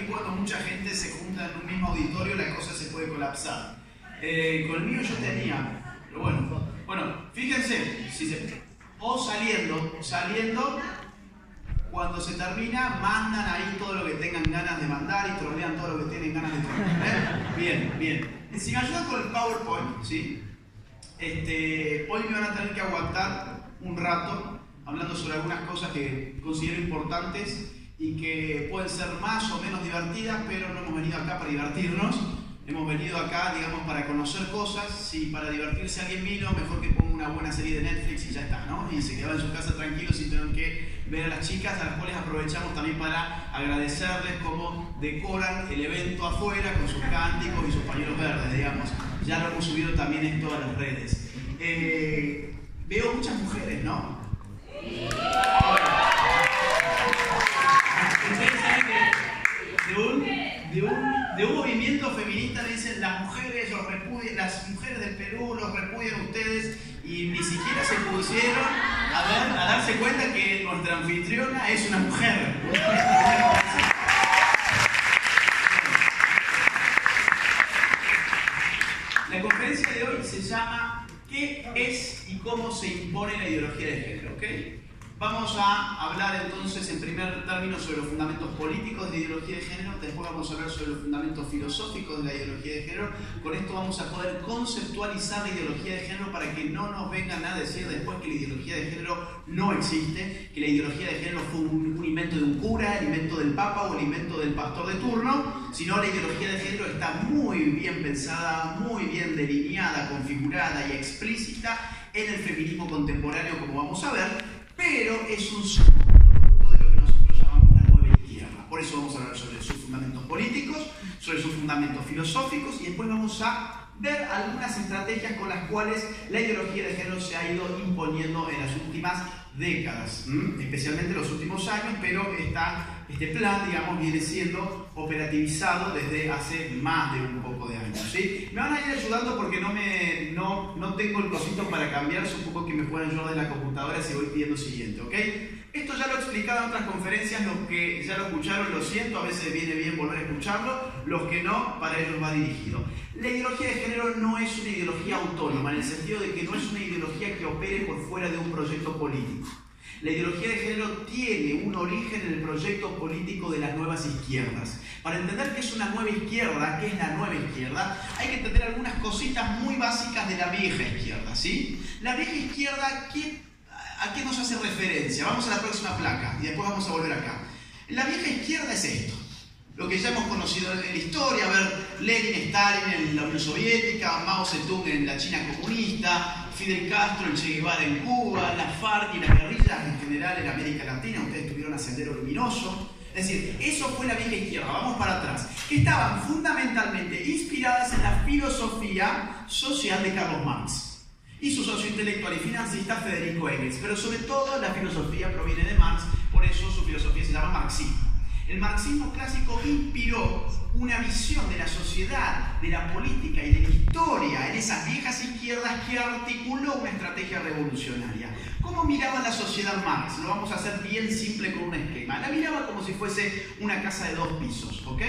cuando mucha gente se junta en un mismo auditorio la cosa se puede colapsar. Con el mío yo tenía, pero bueno, fíjense, o saliendo, cuando se termina, mandan ahí todo lo que tengan ganas de mandar y trolean todo lo que tienen ganas de trolear. Bien. Si me ayudan con el PowerPoint, ¿sí? Hoy me van a tener que aguantar un rato hablando sobre algunas cosas que considero importantes y que pueden ser más o menos divertidas, pero no hemos venido acá para divertirnos. Hemos venido acá, digamos, para conocer cosas. Si para divertirse alguien vino, mejor que ponga una buena serie de Netflix y ya está, ¿no? Y se queda en su casa tranquilo sin tener que ver a las chicas, a las cuales aprovechamos también para agradecerles cómo decoran el evento afuera con sus cánticos y sus pañuelos verdes, digamos. Ya lo hemos subido también en todas las redes. Veo muchas mujeres, ¿no? Ustedes saben que de un movimiento feminista le dicen las mujeres del Perú los repudian ustedes y ni siquiera se pusieron a darse cuenta que nuestra anfitriona es una mujer. La conferencia de hoy se llama ¿Qué es y cómo se impone la ideología de género? ¿Okay? Vamos a hablar entonces en primer término sobre los fundamentos políticos de la ideología de género, después vamos a hablar sobre los fundamentos filosóficos de la ideología de género. Con esto vamos a poder conceptualizar la ideología de género para que no nos vengan a decir después que la ideología de género no existe, que la ideología de género fue un invento de un cura, el invento del papa o el invento del pastor de turno, sino la ideología de género está muy bien pensada, muy bien delineada, configurada y explícita en el feminismo contemporáneo, como vamos a ver, pero es un subproducto de lo que nosotros llamamos la nueva izquierda. Por eso vamos a hablar sobre sus fundamentos políticos, sobre sus fundamentos filosóficos y después vamos a ver algunas estrategias con las cuales la ideología de género se ha ido imponiendo en las últimas décadas, especialmente en los últimos años, pero este plan, digamos, viene siendo operativizado desde hace más de un poco de años, ¿sí? Me van a ir ayudando porque no tengo el cosito para cambiar, supongo que me pueden ayudar de la computadora si voy pidiendo siguiente, ¿ok? Esto ya lo he explicado en otras conferencias, los que ya lo escucharon lo siento, a veces viene bien volver a escucharlo, los que no, para ellos va dirigido. La ideología de género no es una ideología autónoma, en el sentido de que no es una ideología que opere por fuera de un proyecto político. La ideología de género tiene un origen en el proyecto político de las nuevas izquierdas. Para entender qué es una nueva izquierda, qué es la nueva izquierda, hay que entender algunas cositas muy básicas de la vieja izquierda, ¿sí? La vieja izquierda, ¿a qué nos hace referencia? Vamos a la próxima placa y después vamos a volver acá. La vieja izquierda es esto. Lo que ya hemos conocido en la historia, Lenin, Stalin en la Unión Soviética, Mao Zedong en la China comunista, Fidel Castro, el Che Guevara en Cuba, la FARC y las guerrillas en general en América Latina, ustedes tuvieron a Sendero Luminoso. Es decir, eso fue la vieja izquierda, vamos para atrás, que estaban fundamentalmente inspiradas en la filosofía social de Carlos Marx y su socio intelectual y financista Federico Engels, pero sobre todo la filosofía proviene de Marx, por eso su filosofía se llama marxismo. El marxismo clásico inspiró una visión de la sociedad, de la política y de la historia en esas viejas izquierdas que articuló una estrategia revolucionaria. ¿Cómo miraba la sociedad Marx? Lo vamos a hacer bien simple con un esquema. La miraba como si fuese una casa de 2 pisos, ¿ok?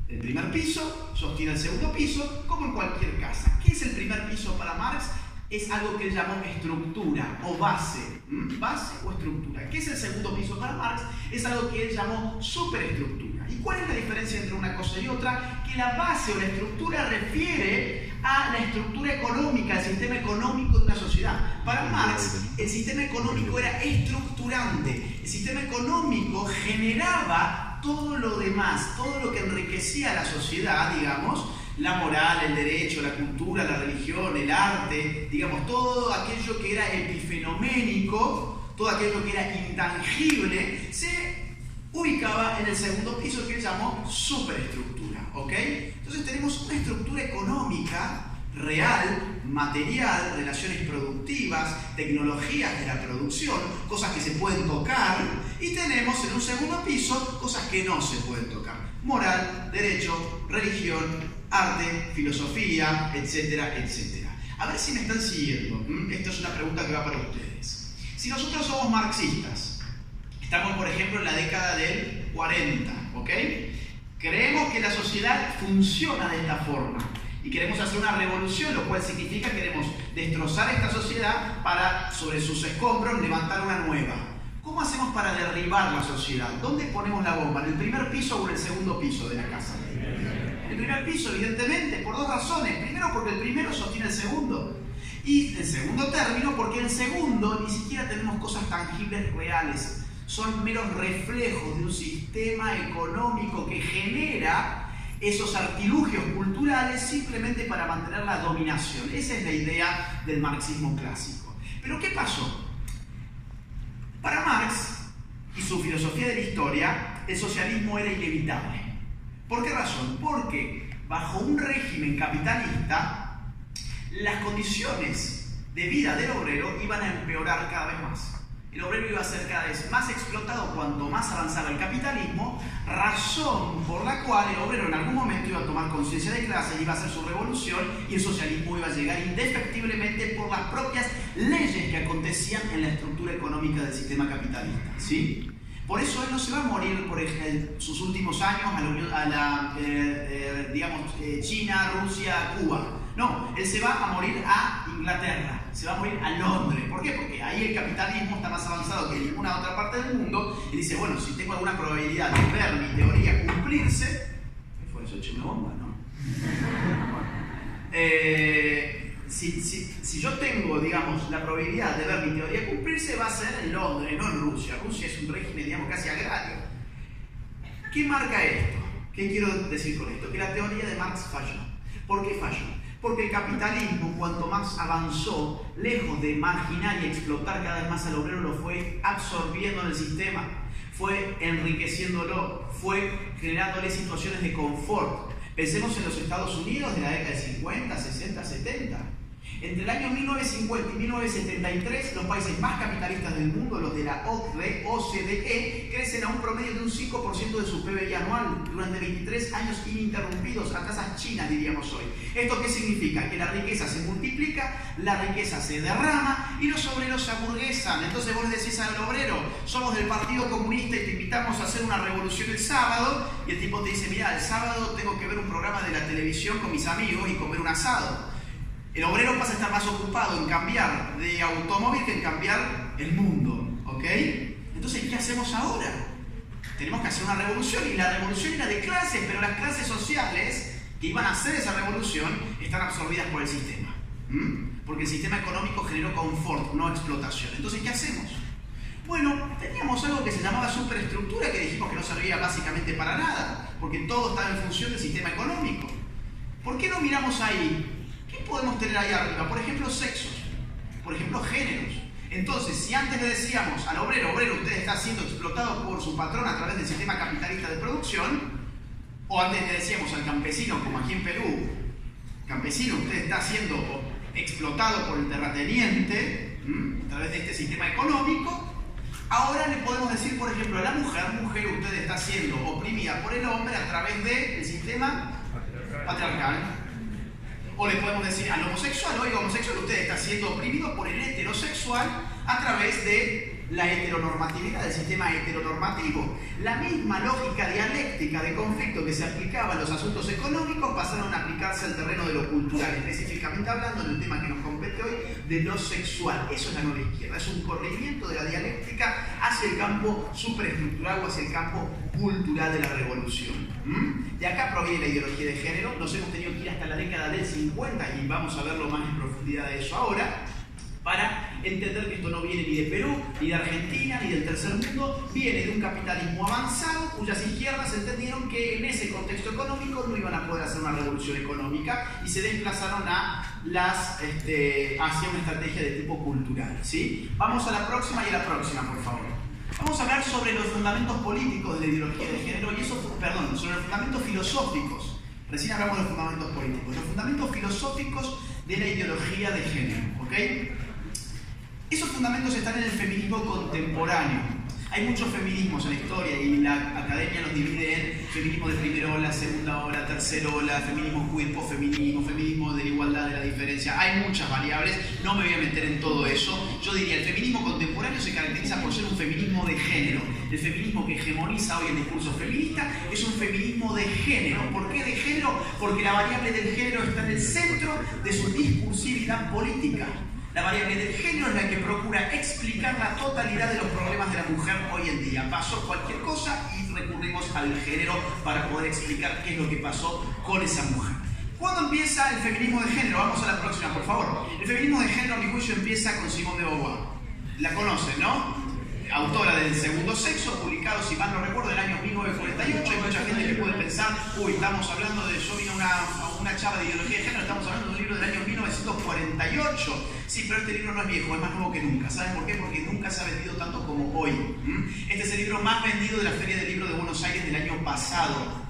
El primer piso sostiene el segundo piso, como en cualquier casa. ¿Qué es el primer piso para Marx? Es algo que él llamó estructura o base. Base o estructura. ¿Qué es el segundo piso para Marx? Es algo que él llamó superestructura. ¿Y cuál es la diferencia entre una cosa y otra? Que la base o la estructura refiere a la estructura económica, el sistema económico de una sociedad. Para Marx, el sistema económico era estructurante. El sistema económico generaba todo lo demás, todo lo que enriquecía a la sociedad, digamos, la moral, el derecho, la cultura, la religión, el arte, digamos, todo aquello que era epifenoménico, todo aquello que era intangible, se ubicaba en el segundo piso que él llamó superestructura, ¿ok? Entonces tenemos una estructura económica real, material, relaciones productivas, tecnologías de la producción, cosas que se pueden tocar, y tenemos en un segundo piso cosas que no se pueden tocar: moral, derecho, religión, arte, filosofía, etcétera, etcétera. A ver si me están siguiendo. Esta es una pregunta que va para ustedes. Si nosotros somos marxistas, estamos por ejemplo en la década del 40, ¿ok? que la sociedad funciona de esta forma y queremos hacer una revolución, lo cual significa que queremos destrozar esta sociedad para, sobre sus escombros, levantar una nueva. ¿Cómo hacemos para derribar la sociedad? ¿Dónde ponemos la bomba? ¿En el primer piso o en el segundo piso de la casa? El primer piso, evidentemente, por dos razones. Primero, porque el primero sostiene el segundo. Y en segundo término, porque en segundo ni siquiera tenemos cosas tangibles reales. Son meros reflejos de un sistema económico que genera esos artilugios culturales simplemente para mantener la dominación. Esa es la idea del marxismo clásico. Pero ¿qué pasó? Para Marx y su filosofía de la historia, el socialismo era inevitable. ¿Por qué razón? Porque bajo un régimen capitalista, las condiciones de vida del obrero iban a empeorar cada vez más. El obrero iba a ser cada vez más explotado cuanto más avanzaba el capitalismo, razón por la cual el obrero en algún momento iba a tomar conciencia de clase, iba a hacer su revolución y el socialismo iba a llegar indefectiblemente por las propias leyes que acontecían en la estructura económica del sistema capitalista, ¿sí? Por eso él no se va a morir por sus últimos años China, Rusia, Cuba. No, él se va a morir a Inglaterra, se va a morir a Londres. ¿Por qué? Porque ahí el capitalismo está más avanzado que en ninguna otra parte del mundo y dice, bueno, si tengo alguna probabilidad de ver mi teoría cumplirse, ¿qué fue eso? Eché una bomba, ¿no? Si yo tengo, digamos, la probabilidad de ver mi teoría cumplirse, va a ser en Londres, no en Rusia. Rusia es un régimen, digamos, casi agrario. ¿Qué marca esto? ¿Qué quiero decir con esto? Que la teoría de Marx falló. ¿Por qué falló? Porque el capitalismo, cuanto más avanzó, lejos de marginar y explotar cada vez más al obrero, lo fue absorbiendo en el sistema, fue enriqueciéndolo, fue generándole situaciones de confort. Pensemos en los Estados Unidos de la década de 50, 60, 70. Entre el año 1950 y 1973, los países más capitalistas del mundo, los de la OCDE, crecen a un promedio de un 5% de su PBI anual durante 23 años ininterrumpidos, a tasas chinas, diríamos hoy. ¿Esto qué significa? Que la riqueza se multiplica, la riqueza se derrama y los obreros se aburguesan. Entonces vos le decís al obrero, somos del Partido Comunista y te invitamos a hacer una revolución el sábado, y el tipo te dice, mira, el sábado tengo que ver un programa de la televisión con mis amigos y comer un asado. El obrero pasa a estar más ocupado en cambiar de automóvil que en cambiar el mundo, ¿ok? Entonces, ¿qué hacemos ahora? Tenemos que hacer una revolución, y la revolución era de clases, pero las clases sociales que iban a hacer esa revolución están absorbidas por el sistema. Porque el sistema económico generó confort, no explotación. Entonces, ¿qué hacemos? Bueno, teníamos algo que se llamaba superestructura, que dijimos que no servía básicamente para nada, porque todo estaba en función del sistema económico. ¿Por qué no miramos ahí? ¿Qué podemos tener ahí arriba? Por ejemplo, sexos, por ejemplo, géneros. Entonces, si antes le decíamos al obrero, usted está siendo explotado por su patrón a través del sistema capitalista de producción, o antes le decíamos al campesino, como aquí en Perú, campesino, usted está siendo explotado por el terrateniente a través de este sistema económico, ahora le podemos decir, por ejemplo, a la mujer, usted está siendo oprimida por el hombre a través del sistema patriarcal. O le podemos decir al homosexual, oiga, homosexual, usted está siendo oprimido por el heterosexual a través de la heteronormatividad, del sistema heteronormativo. La misma lógica dialéctica de conflicto que se aplicaba en los asuntos económicos pasaron a aplicarse al terreno de lo cultural, específicamente hablando en el tema que nos compete hoy, de lo sexual. Eso es la nueva izquierda, es un corrimiento de la dialéctica hacia el campo superestructural o hacia el campo cultural de la revolución. De acá proviene la ideología de género. Nos hemos tenido que ir hasta la década del 50 y vamos a verlo más en profundidad de eso ahora, para entender que esto no viene ni de Perú, ni de Argentina, ni del tercer mundo, viene de un capitalismo avanzado cuyas izquierdas entendieron que en ese contexto económico no iban a poder hacer una revolución económica y se desplazaron a hacia una estrategia de tipo cultural, ¿sí? Vamos a la próxima y a la próxima, por favor. Vamos a hablar sobre los fundamentos políticos de la ideología de género y sobre los fundamentos filosóficos. Recién hablamos de los fundamentos políticos. Los fundamentos filosóficos de la ideología de género, ¿ok? Esos fundamentos están en el feminismo contemporáneo. Hay muchos feminismos en la historia y la academia los divide en feminismo de primera ola, segunda ola, tercera ola, feminismo queer, posfeminismo, feminismo de la igualdad, de la diferencia. Hay muchas variables, no me voy a meter en todo eso. Yo diría, el feminismo contemporáneo se caracteriza por ser un feminismo de género. El feminismo que hegemoniza hoy el discurso feminista es un feminismo de género. ¿Por qué de género? Porque la variable del género está en el centro de su discursividad política. La variable del género es la que procura explicar la totalidad de los problemas de la mujer hoy en día. Pasó cualquier cosa y recurrimos al género para poder explicar qué es lo que pasó con esa mujer. ¿Cuándo empieza el feminismo de género? Vamos a la próxima, por favor. El feminismo de género, a mi juicio, empieza con Simone de Beauvoir. La conocen, ¿no? Autora del Segundo Sexo, publicado, si mal no recuerdo, en el año 1948. Hay mucha gente que puede pensar, uy, estamos hablando de, yo vine a una charla de ideología de género, estamos hablando de un libro del año 1948. Sí, pero este libro no es viejo, es más nuevo que nunca. ¿Saben por qué? Porque nunca se ha vendido tanto como hoy. Este es el libro más vendido de la Feria del Libro de Buenos Aires del año pasado.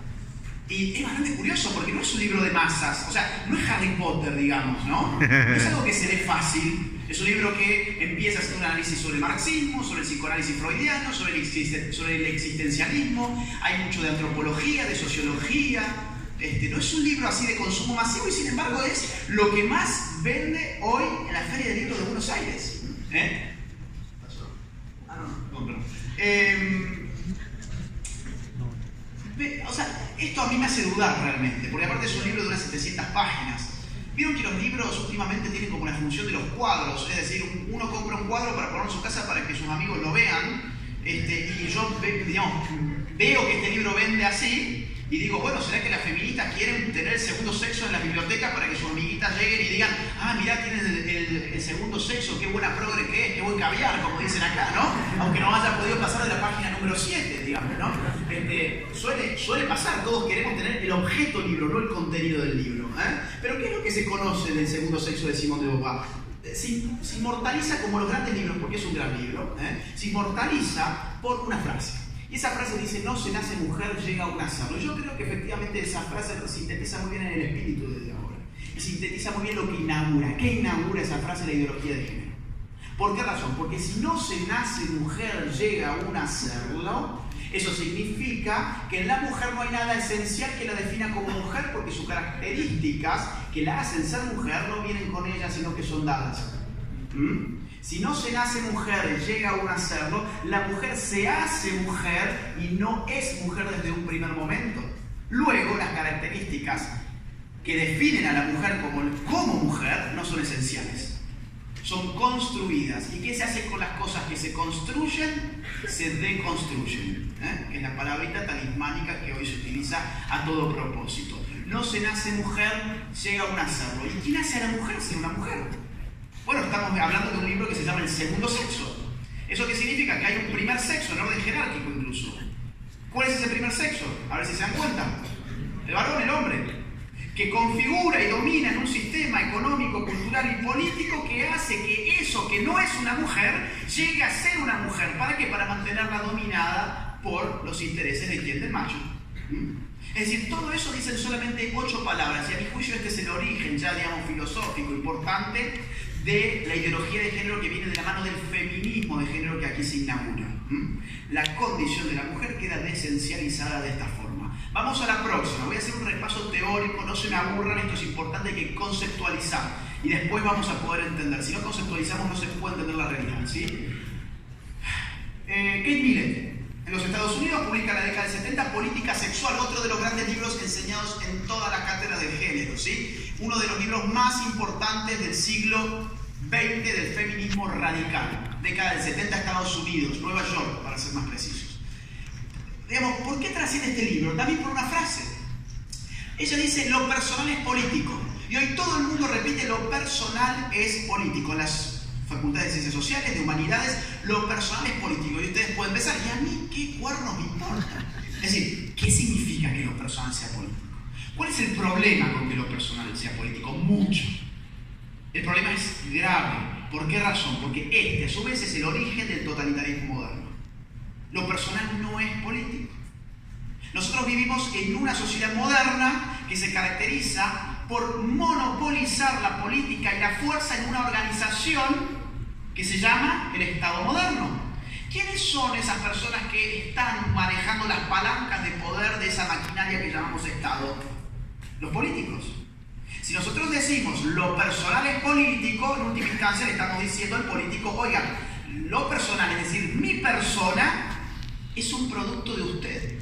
Y es bastante curioso porque no es un libro de masas, o sea, no es Harry Potter, digamos, ¿no? No es algo que se lee fácil. Es un libro que empieza haciendo un análisis sobre el marxismo, sobre el psicoanálisis freudiano, sobre el existencialismo. Hay mucho de antropología, de sociología. No es un libro así de consumo masivo y sin embargo es lo que más vende hoy en la Feria del Libro de Buenos Aires. No, perdón. O sea, esto a mí me hace dudar realmente, porque aparte es un libro de unas 700 páginas. Vieron que los libros últimamente tienen como la función de los cuadros, es decir, uno compra un cuadro para ponerlo en su casa para que sus amigos lo vean, y yo veo que este libro vende así, y digo, bueno, ¿será que las feministas quieren tener el segundo sexo en las bibliotecas para que sus amiguitas lleguen y digan, ah, mirá, tienen el segundo sexo, qué buena progre que es, qué buen caviar, como dicen acá, ¿no? Aunque no haya podido pasar de la página número 7, digamos, ¿no? Suele pasar, todos queremos tener el objeto libro, no el contenido del libro, ¿eh? Pero ¿qué es lo que se conoce del segundo sexo de Simone de Beauvoir? Se inmortaliza como los grandes libros, porque es un gran libro, se inmortaliza por una frase. Y esa frase dice, no se nace mujer, llega un hacerlo. Yo creo que efectivamente esa frase sintetiza muy bien en el espíritu de ahora. Y sintetiza muy bien lo que inaugura. ¿Qué inaugura esa frase? La ideología de género. ¿Por qué razón? Porque si no se nace mujer, llega un hacerlo, eso significa que en la mujer no hay nada esencial que la defina como mujer, porque sus características que la hacen ser mujer no vienen con ella, sino que son dadas. Si no se nace mujer, llega un hacerlo, la mujer se hace mujer y no es mujer desde un primer momento. Luego, las características que definen a la mujer como mujer no son esenciales. Son construidas. ¿Y qué se hace con las cosas que se construyen? Se deconstruyen. Que es la palabrita talismánica que hoy se utiliza a todo propósito. No se nace mujer, llega un hacerlo. ¿Y quién hace a la mujer ser una mujer? Bueno, estamos hablando de un libro que se llama El Segundo Sexo. ¿Eso qué significa? Que hay un primer sexo, en orden jerárquico incluso. ¿Cuál es ese primer sexo? A ver si se dan cuenta. El varón, el hombre, que configura y domina en un sistema económico, cultural y político que hace que eso que no es una mujer llegue a ser una mujer. ¿Para qué? Para mantenerla dominada por los intereses de quién, del macho. Es decir, todo eso dicen solamente 8 palabras, y a mi juicio este es el origen ya, digamos, filosófico, importante de la ideología de género que viene de la mano del feminismo de género que aquí se inaugura. La condición de la mujer queda desencializada de esta forma. Vamos a la próxima, voy a hacer un repaso teórico, no se me aburran, esto es importante, hay que conceptualizar, y después vamos a poder entender. Si no conceptualizamos no se puede entender la realidad, ¿sí? Kate Millett, en los Estados Unidos, publica en la década del 70 Política Sexual, otro de los grandes libros enseñados en toda la cátedra de género, ¿sí? Uno de los libros más importantes del siglo XX del feminismo radical. Década del 70, Estados Unidos, Nueva York, para ser más precisos. Digamos, ¿por qué trasciende este libro? También por una frase. Ella dice, lo personal es político. Y hoy todo el mundo repite, lo personal es político. En las facultades de Ciencias Sociales, de Humanidades, lo personal es político. Y ustedes pueden pensar, ¿y a mí qué cuernos me importa? Es decir, ¿qué significa que lo personal sea político? ¿Cuál es el problema con que lo personal sea político? Mucho. El problema es grave. ¿Por qué razón? Porque a su vez, es el origen del totalitarismo moderno. Lo personal no es político. Nosotros vivimos en una sociedad moderna que se caracteriza por monopolizar la política y la fuerza en una organización que se llama el Estado moderno. ¿Quiénes son esas personas que están manejando las palancas de poder de esa maquinaria que llamamos Estado? Los políticos. Si nosotros decimos lo personal es político, en última instancia le estamos diciendo al político, oigan, lo personal, es decir, mi persona, es un producto de usted.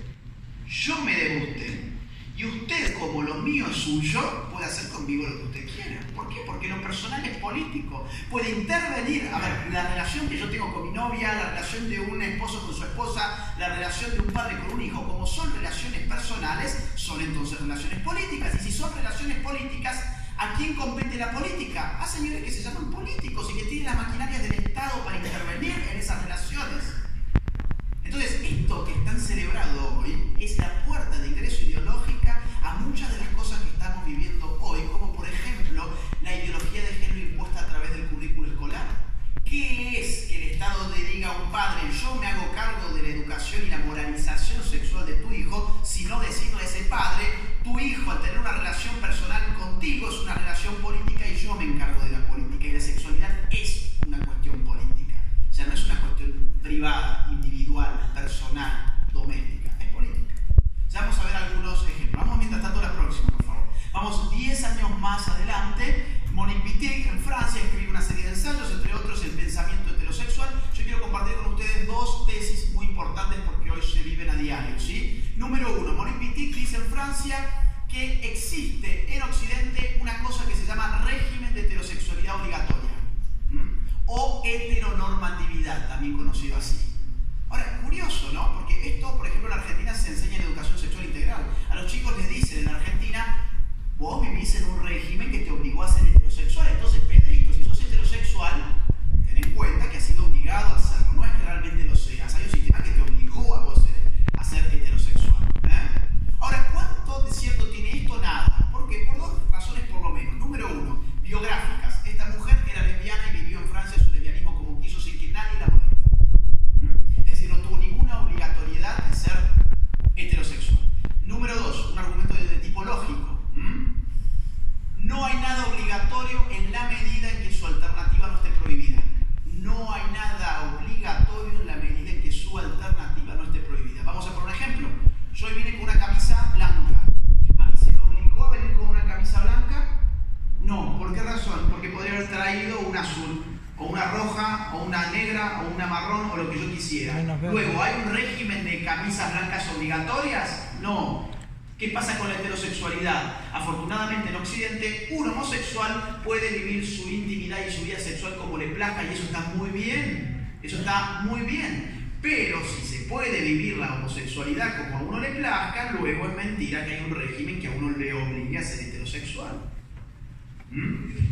Yo me debo a usted. Y usted, como lo mío es suyo, puede hacer conmigo lo que usted quiera. ¿Por qué? Porque lo personal es político. Puede intervenir. A ver, la relación que yo tengo con mi novia, la relación de un esposo con su esposa, la relación de un padre con un hijo, como son relaciones personales, son entonces relaciones políticas. Y si son relaciones políticas, ¿a quién compete la política? A señores que se llaman políticos y que tienen las maquinarias del Estado para intervenir en esas relaciones. Entonces, esto que es tan celebrado hoy es la puerta de ingreso ideológica a muchas de las cosas que estamos viviendo hoy, como por ejemplo la ideología de género impuesta a través del currículo escolar. ¿Qué es que el Estado le diga a un padre, yo me hago cargo de la educación y la moralización sexual de tu hijo, sino decirle a ese padre, tu hijo al tener una relación personal contigo es una relación política y yo me encargo de la política, y la sexualidad es una cuestión política, o sea, no es una cuestión privada, individual, personal, doméstica, es política. Ya vamos a ver algunos ejemplos. Vamos mientras tanto a la próxima, por favor. Vamos 10 años más adelante. Monique Wittig, en Francia, escribe una serie de ensayos, entre otros El pensamiento heterosexual. Yo quiero compartir con ustedes dos tesis muy importantes porque hoy se viven a diario, ¿sí? Número uno, Monique Wittig dice en Francia que existe en Occidente una cosa que se llama régimen de heterosexualidad obligatoria, o heteronormatividad, también conocido así. Ahora, curioso, ¿no? Porque esto, por ejemplo, en Argentina se enseña en educación sexual integral. A los chicos les dicen en Argentina, vos vivís en un régimen que te obligó a ser heterosexual. Entonces, Pedrito, si sos heterosexual, ten en cuenta que has sido obligado a hacerlo. No es que realmente lo seas. Hay un sistema que te obligó a vos a ser heterosexual. Ahora, ¿cuánto de cierto tiene esto? Nada. ¿Por qué? Por dos razones por lo menos. Número uno, biográficas. Esta mujer era lesbiana y vivió en Francia su lesbianismo como quiso sin que nadie la moleste. Es decir, no tuvo ninguna obligatoriedad de ser heterosexual. Número dos, un argumento de tipo lógico. No hay nada obligatorio en la medida en que su alternativa no esté prohibida. No hay nada obligatorio en la medida en que su alternativa no esté prohibida. Vamos a por un ejemplo. Yo hoy vine con una camisa blanca. ¿A mí se me obligó a venir con una camisa blanca? No. ¿Por qué razón? Porque podría haber traído una azul, o una roja, o una negra, o una marrón, o lo que yo quisiera. Luego, ¿hay un régimen de camisas blancas obligatorias? No. ¿Qué pasa con la heterosexualidad? Afortunadamente en Occidente, un homosexual puede vivir su intimidad y su vida sexual como le plazca, y eso está muy bien. Eso está muy bien. Pero si se puede vivir la homosexualidad como a uno le plazca, luego es mentira que hay un régimen que a uno le obligue a ser heterosexual.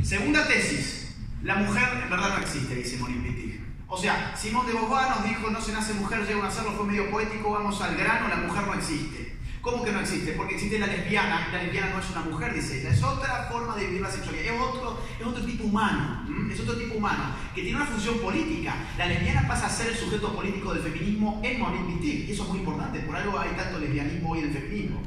Segunda tesis. La mujer en verdad no existe, dice Monique Wittig. O sea, Simone de Beauvoir nos dijo, no se nace mujer, llega a nacerlo, fue medio poético, vamos al grano, la mujer no existe. ¿Cómo que no existe? Porque existe la lesbiana, y la lesbiana no es una mujer, dice ella, es otra forma de vivir la sexualidad, es otro tipo humano, es otro tipo humano, que tiene una función política. La lesbiana pasa a ser el sujeto político del feminismo en Monique Wittig, y eso es muy importante, por algo hay tanto lesbianismo hoy en el feminismo.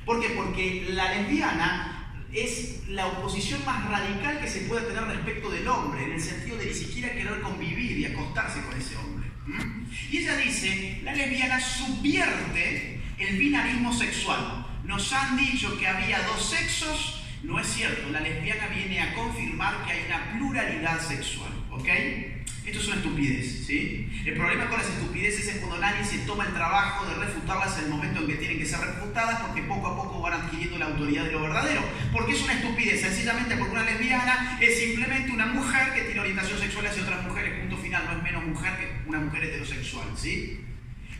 ¿Por qué? Porque la lesbiana es la oposición más radical que se puede tener respecto del hombre, en el sentido de ni siquiera querer convivir y acostarse con ese hombre. Y ella dice, la lesbiana subvierte el binarismo sexual. Nos han dicho que había dos sexos, no es cierto, la lesbiana viene a confirmar que hay una pluralidad sexual, ¿ok? Esto es una estupidez, ¿sí? El problema con las estupideces es cuando nadie se toma el trabajo de refutarlas en el momento en que tienen que ser refutadas, porque poco a poco van adquiriendo la autoridad de lo verdadero. Porque es una estupidez, sencillamente porque una lesbiana es simplemente una mujer que tiene orientación sexual hacia otras mujeres, punto final, no es menos mujer que una mujer heterosexual, ¿sí?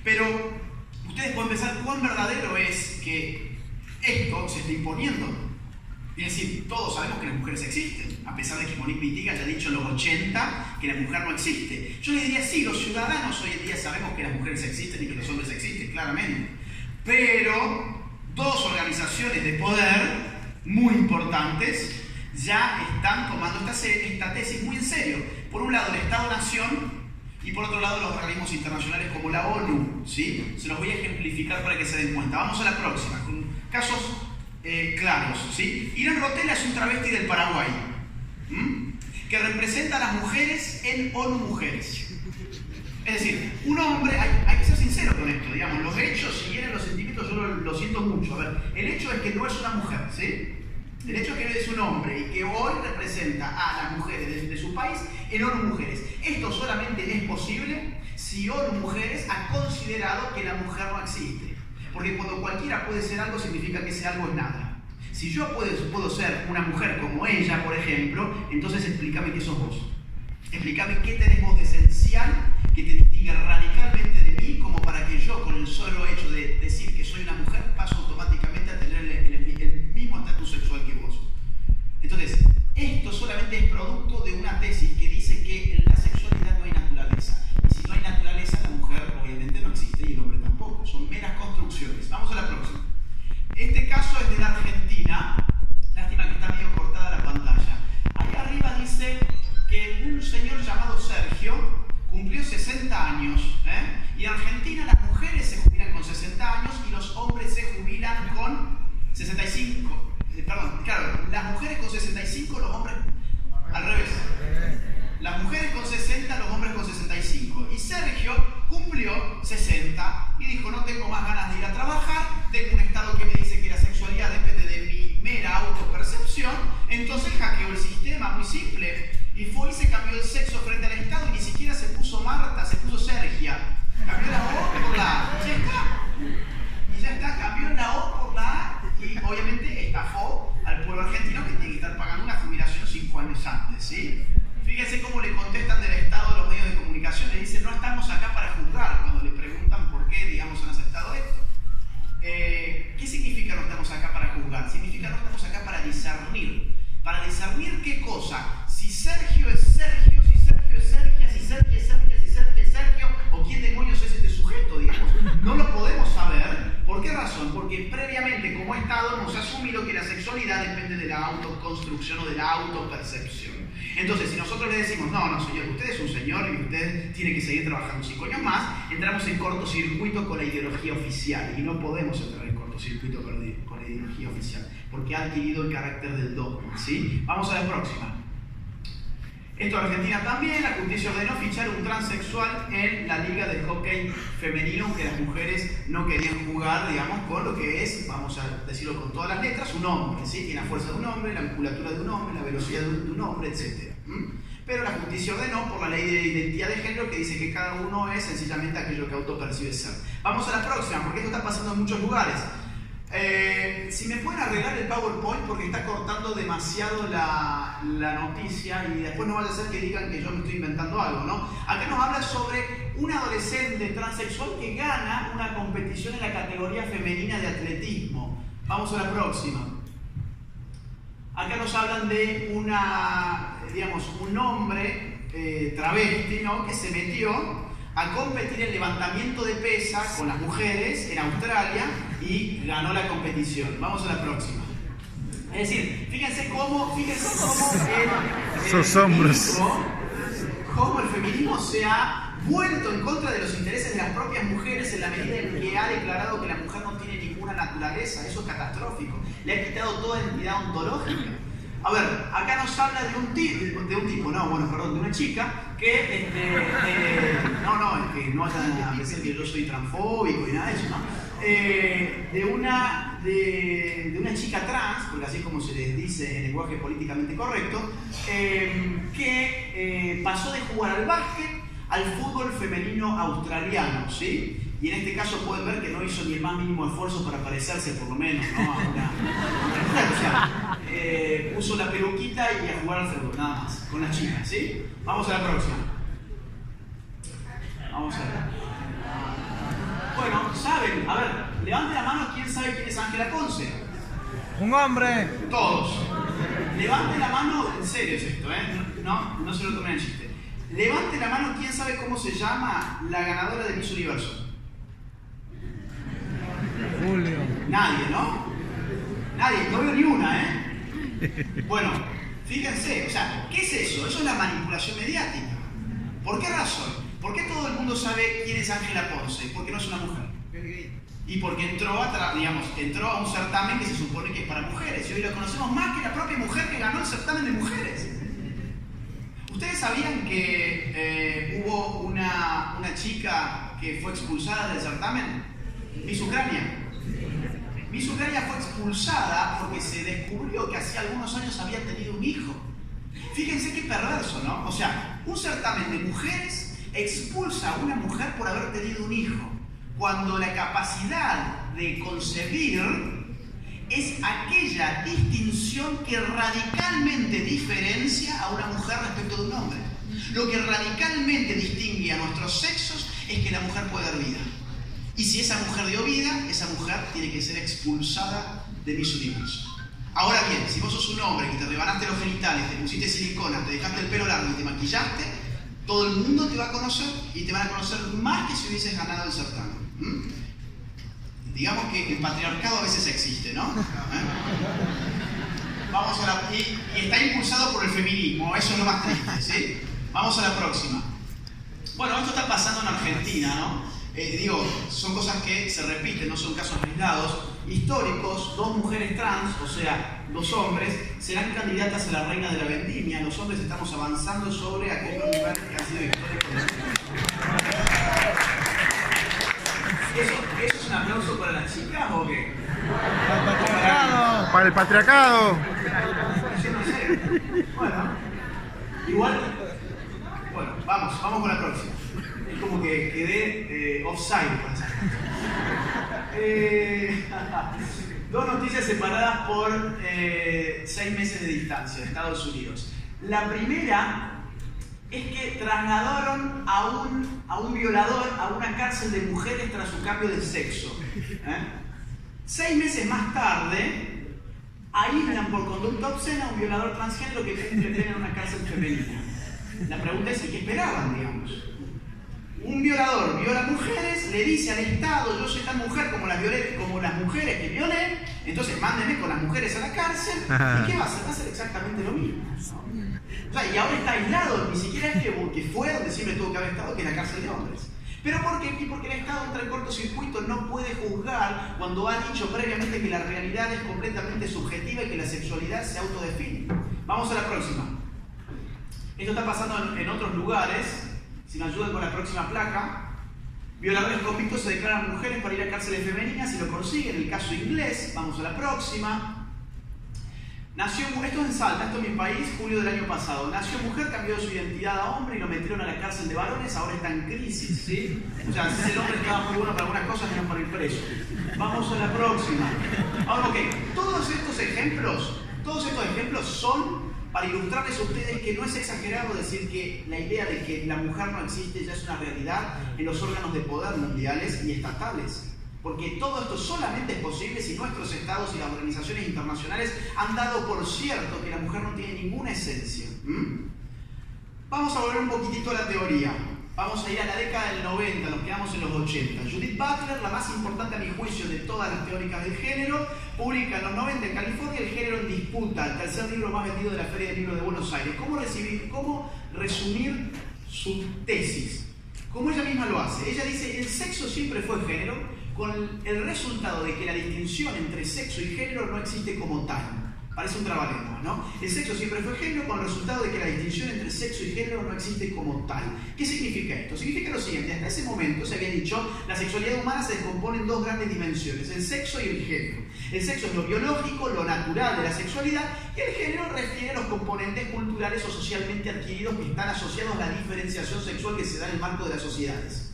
Pero ustedes pueden pensar cuán verdadero es que esto se está imponiendo. Es decir, todos sabemos que las mujeres existen, a pesar de que Monique Wittig haya dicho en los 80 que la mujer no existe. Yo les diría, sí, los ciudadanos hoy en día sabemos que las mujeres existen y que los hombres existen, claramente. Pero dos organizaciones de poder muy importantes ya están tomando esta tesis muy en serio. Por un lado, el Estado-Nación, y por otro lado, los organismos internacionales como la ONU, ¿sí? Se los voy a ejemplificar para que se den cuenta. Vamos a la próxima, con casos claros, ¿sí? Irán Rotella es un travesti del Paraguay, que representa a las mujeres en ONU Mujeres. Es decir, un hombre, hay que ser sincero con esto, digamos, los hechos, si vienen los sentimientos, yo lo siento mucho. A ver, el hecho es que no es una mujer, ¿sí? El hecho es que es un hombre y que hoy representa a las mujeres de su país en ONU Mujeres. Esto solamente es posible si ONU Mujeres ha considerado que la mujer no existe. Porque cuando cualquiera puede ser algo, significa que ese algo es nada. Si yo puedo ser una mujer como ella, por ejemplo, entonces explícame qué sos vos. Explícame qué tenés vos de esencial que te distingue radicalmente de mí, como para que yo, con el solo hecho de decir que soy una mujer, paso automáticamente a tener el mismo estatus sexual que vos. Entonces, esto solamente es producto de una tesis que dice que en la sexualidad no hay naturaleza. Y si no hay naturaleza, la mujer obviamente no existe y el hombre tampoco. Son meras construcciones. Vamos a la próxima. Este caso es de la Argentina. Lástima que está medio cortada la pantalla. Ahí arriba dice que un señor llamado Sergio cumplió 60 años, y en Argentina las mujeres se jubilan con 60 años y los hombres se jubilan con 65. Perdón, claro, las mujeres con 65, los hombres al revés. Las mujeres con 60, los hombres con 65. Y Sergio cumplió 60 y dijo, no tengo más ganas de ir a trabajar, tengo un estado que me dice que la sexualidad depende de mi mera autopercepción, entonces hackeó el sistema, muy simple. Y fue y se cambió el sexo frente al Estado y ni siquiera se puso Marta, se puso Sergia. Cambió la O por la A. Ya está. Y ya está, cambió la O por la A y obviamente estafó al pueblo argentino que tiene que estar pagando una jubilación 5 años antes, ¿sí? Fíjense cómo le contestan del Estado a los medios de comunicación, le dicen, no estamos acá para juzgar, cuando le preguntan por qué, digamos, han aceptado esto. ¿Qué significa no estamos acá para juzgar? Significa no estamos acá para discernir. ¿Para discernir qué cosa? Si Sergio es Sergio, si Sergio es Sergia, si Sergio es Sergia, si Sergio es Sergio, o quién demonios es este sujeto, digamos. No lo podemos saber. ¿Por qué razón? Porque previamente, como Estado, hemos asumido que la sexualidad depende de la autoconstrucción o de la autopercepción. Entonces, si nosotros le decimos, no, señor, usted es un señor y usted tiene que seguir trabajando 5 años más, entramos en cortocircuito con la ideología oficial. Y no podemos entrar en cortocircuito con la ideología oficial, porque ha adquirido el carácter del dogma, ¿sí? Vamos a la próxima. Esto en Argentina también, la justicia ordenó fichar un transexual en la liga de hockey femenino, aunque las mujeres no querían jugar, digamos, con lo que es, vamos a decirlo con todas las letras, un hombre, ¿sí? Tiene la fuerza de un hombre, la musculatura de un hombre, la velocidad de un hombre, etc. Pero la justicia ordenó por la ley de identidad de género que dice que cada uno es sencillamente aquello que autopercibe ser. Vamos a la próxima, porque esto está pasando en muchos lugares. Si me pueden arreglar el PowerPoint porque está cortando demasiado la noticia y después no vaya a ser que digan que yo me estoy inventando algo, ¿no? Acá nos habla sobre un adolescente transexual que gana una competición en la categoría femenina de atletismo. Vamos a la próxima. Acá nos hablan de un hombre travesti, ¿no? Que se metió a competir en levantamiento de pesas con las mujeres en Australia y ganó la competición. Vamos a la próxima. Es decir, fíjense cómo el feminismo se ha vuelto en contra de los intereses de las propias mujeres en la medida en que ha declarado que la mujer no tiene ninguna naturaleza. Eso es catastrófico. Le ha quitado toda identidad ontológica. A ver, acá nos habla de una chica que, es que no vayan a pensar que yo soy transfóbico y nada de eso, ¿no? De una chica trans, porque así es como se les dice en lenguaje políticamente correcto, que pasó de jugar al básquet al fútbol femenino australiano, ¿sí? Y en este caso pueden ver que no hizo ni el más mínimo esfuerzo para parecerse, por lo menos, ¿no? a una mujer. O sea, puso la peluquita y a jugar al fútbol, nada más, con las chicas, ¿sí? Vamos a la próxima. Vamos a ver. Bueno, saben, a ver, levante la mano quién sabe quién es Ángela Conce. ¡Un hombre! Todos. Levante la mano, en serio es esto, no se lo tomen en chiste. Levante la mano quién sabe cómo se llama la ganadora de Miss Universo. Julio. Nadie, ¿no? Nadie, no veo ni una, Bueno, fíjense, o sea, ¿qué es eso? Eso es la manipulación mediática. ¿Por qué razón? ¿Por qué todo el mundo sabe quién es Ángela Ponce? Porque no es una mujer. Y porque entró a un certamen que se supone que es para mujeres. Y hoy lo conocemos más que la propia mujer que ganó el certamen de mujeres. ¿Ustedes sabían que hubo una chica que fue expulsada del certamen? Miss Ucrania. Miss Ucrania fue expulsada porque se descubrió que hacía algunos años había tenido un hijo. Fíjense qué perverso, ¿no? O sea, un certamen de mujeres expulsa a una mujer por haber tenido un hijo, cuando la capacidad de concebir es aquella distinción que radicalmente diferencia a una mujer respecto de un hombre. Lo que radicalmente distingue a nuestros sexos es que la mujer puede dar vida. Y si esa mujer dio vida, esa mujer tiene que ser expulsada de Miss Universo. Ahora bien, si vos sos un hombre que te rebanaste los genitales, te pusiste silicona, te dejaste el pelo largo y te maquillaste, todo el mundo te va a conocer y te van a conocer más que si hubieses ganado el certamen. Digamos que el patriarcado a veces existe, ¿no? Vamos a la... y está impulsado por el feminismo, eso es lo más triste, ¿sí? Vamos a la próxima. Bueno, esto está pasando en Argentina, ¿no? Son cosas que se repiten, no son casos aislados. Históricos, 2 mujeres trans, o sea, 2 hombres, serán candidatas a la reina de la vendimia. Los hombres estamos avanzando sobre aquellos lugares que han sido históricos. ¿Eso es un aplauso para las chicas o qué? Para el patriarcado. Yo no sé. Bueno, igual. Bueno, vamos con la próxima. Es como que quedé offside. 2 noticias separadas por 6 meses de distancia, Estados Unidos. La primera es que trasladaron a un violador a una cárcel de mujeres tras su cambio de sexo. 6 meses más tarde, aíslan por conducta obscena a un violador transgénero que pretende en una cárcel femenina. La pregunta es, ¿qué esperaban, digamos? Un violador viola mujeres, le dice al Estado, yo soy tan mujer como las mujeres que violé, entonces mándenme con las mujeres a la cárcel. ¿Y qué va a hacer? Va a hacer exactamente lo mismo, ¿no? O sea, y ahora está aislado, ni siquiera es que fue donde siempre tuvo que haber estado, que es la cárcel de hombres. ¿Pero por qué? Porque el Estado entra en cortocircuito, no puede juzgar cuando ha dicho previamente que la realidad es completamente subjetiva y que la sexualidad se autodefine. Vamos a la próxima. Esto está pasando en otros lugares. Si me ayudan con la próxima placa. Violadores convictos se declaran mujeres para ir a cárceles femeninas y lo consiguen. El caso inglés. Vamos a la próxima. Esto es en Salta, esto es mi país, julio del año pasado. Nació mujer, cambió su identidad a hombre y lo metieron a la cárcel de varones, ahora está en crisis, ¿sí? O sea, el hombre estaba muy bueno para algunas cosas, menos para ir preso. Vamos a la próxima. Ahora, ok, todos estos ejemplos son para ilustrarles a ustedes que no es exagerado decir que la idea de que la mujer no existe ya es una realidad en los órganos de poder mundiales y estatales. Porque todo esto solamente es posible si nuestros estados y las organizaciones internacionales han dado por cierto que la mujer no tiene ninguna esencia. Vamos a volver un poquitito a la teoría. Vamos a ir a la década del 90, nos quedamos en los 80. Judith Butler, la más importante a mi juicio de todas las teóricas del género, publica en los 90 en California El género en disputa, el tercer libro más vendido de la Feria del Libro de Buenos Aires. ¿Cómo resumir su tesis? Como ella misma lo hace. Ella dice, el sexo siempre fue género, con el resultado de que la distinción entre sexo y género no existe como tal. Parece un trabalenguas, ¿no? El sexo siempre fue género con el resultado de que la distinción entre sexo y género no existe como tal. ¿Qué significa esto? Significa lo siguiente, hasta ese momento se había dicho, la sexualidad humana se descompone en 2 grandes dimensiones, el sexo y el género. El sexo es lo biológico, lo natural de la sexualidad, y el género refiere a los componentes culturales o socialmente adquiridos que están asociados a la diferenciación sexual que se da en el marco de las sociedades.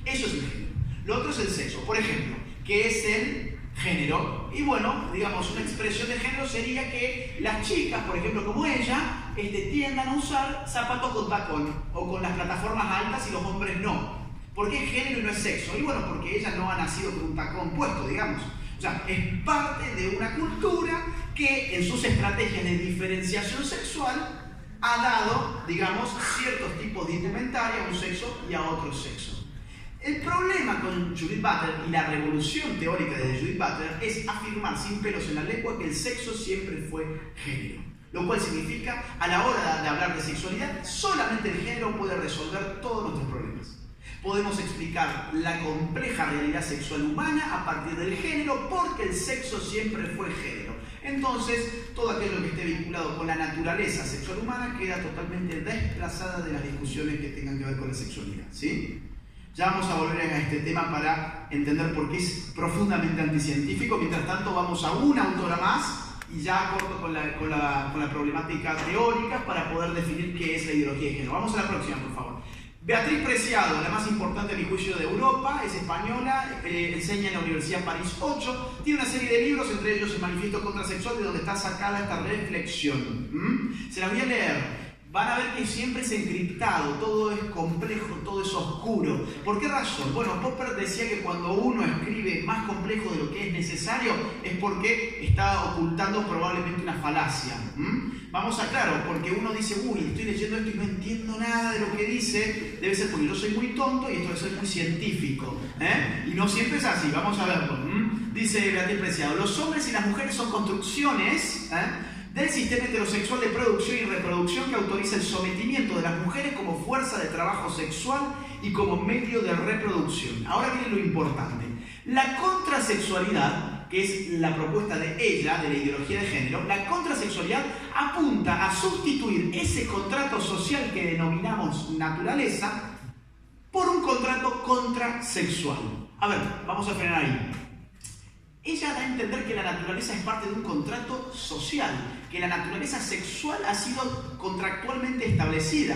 Eso es el género. Lo otro es el sexo, por ejemplo, que es el género. Y bueno, digamos, una expresión de género sería que las chicas, por ejemplo, como ella, tiendan a usar zapatos con tacón o con las plataformas altas y los hombres no. ¿Por qué es género y no es sexo? Y bueno, porque ella no ha nacido con un tacón puesto, digamos. O sea, es parte de una cultura que en sus estrategias de diferenciación sexual ha dado, digamos, ciertos tipos de indumentaria a un sexo y a otro sexo. El problema con Judith Butler y la revolución teórica de Judith Butler es afirmar sin pelos en la lengua que el sexo siempre fue género. Lo cual significa, a la hora de hablar de sexualidad, solamente el género puede resolver todos nuestros problemas. Podemos explicar la compleja realidad sexual humana a partir del género, porque el sexo siempre fue género. Entonces, todo aquello que esté vinculado con la naturaleza sexual humana queda totalmente desplazada de las discusiones que tengan que ver con la sexualidad, ¿sí? Ya vamos a volver a este tema para entender por qué es profundamente anticientífico. Mientras tanto, vamos a una autora más y ya corto con la problemática teórica para poder definir qué es la ideología de género. Vamos a la próxima, por favor. Beatriz Preciado, la más importante a mi juicio de Europa, es española, enseña en la Universidad París 8, tiene una serie de libros, entre ellos El Manifiesto Contrasexual, de donde está sacada esta reflexión. Se la voy a leer. Van a ver que siempre es encriptado, todo es complejo, todo es oscuro. ¿Por qué razón? Bueno, Popper decía que cuando uno escribe más complejo de lo que es necesario es porque está ocultando probablemente una falacia. Vamos a, claro, porque uno dice, uy, estoy leyendo esto y no entiendo nada de lo que dice, debe ser porque yo soy muy tonto y esto debe ser muy científico. Y no siempre es así, vamos a verlo. Dice Beatriz Preciado, los hombres y las mujeres son construcciones del sistema heterosexual de producción y reproducción que autoriza el sometimiento de las mujeres como fuerza de trabajo sexual y como medio de reproducción. Ahora viene lo importante. La contrasexualidad, que es la propuesta de ella, de la ideología de género, la contrasexualidad apunta a sustituir ese contrato social que denominamos naturaleza por un contrato contrasexual. A ver, vamos a frenar ahí. Ella da a entender que la naturaleza es parte de un contrato social, que la naturaleza sexual ha sido contractualmente establecida,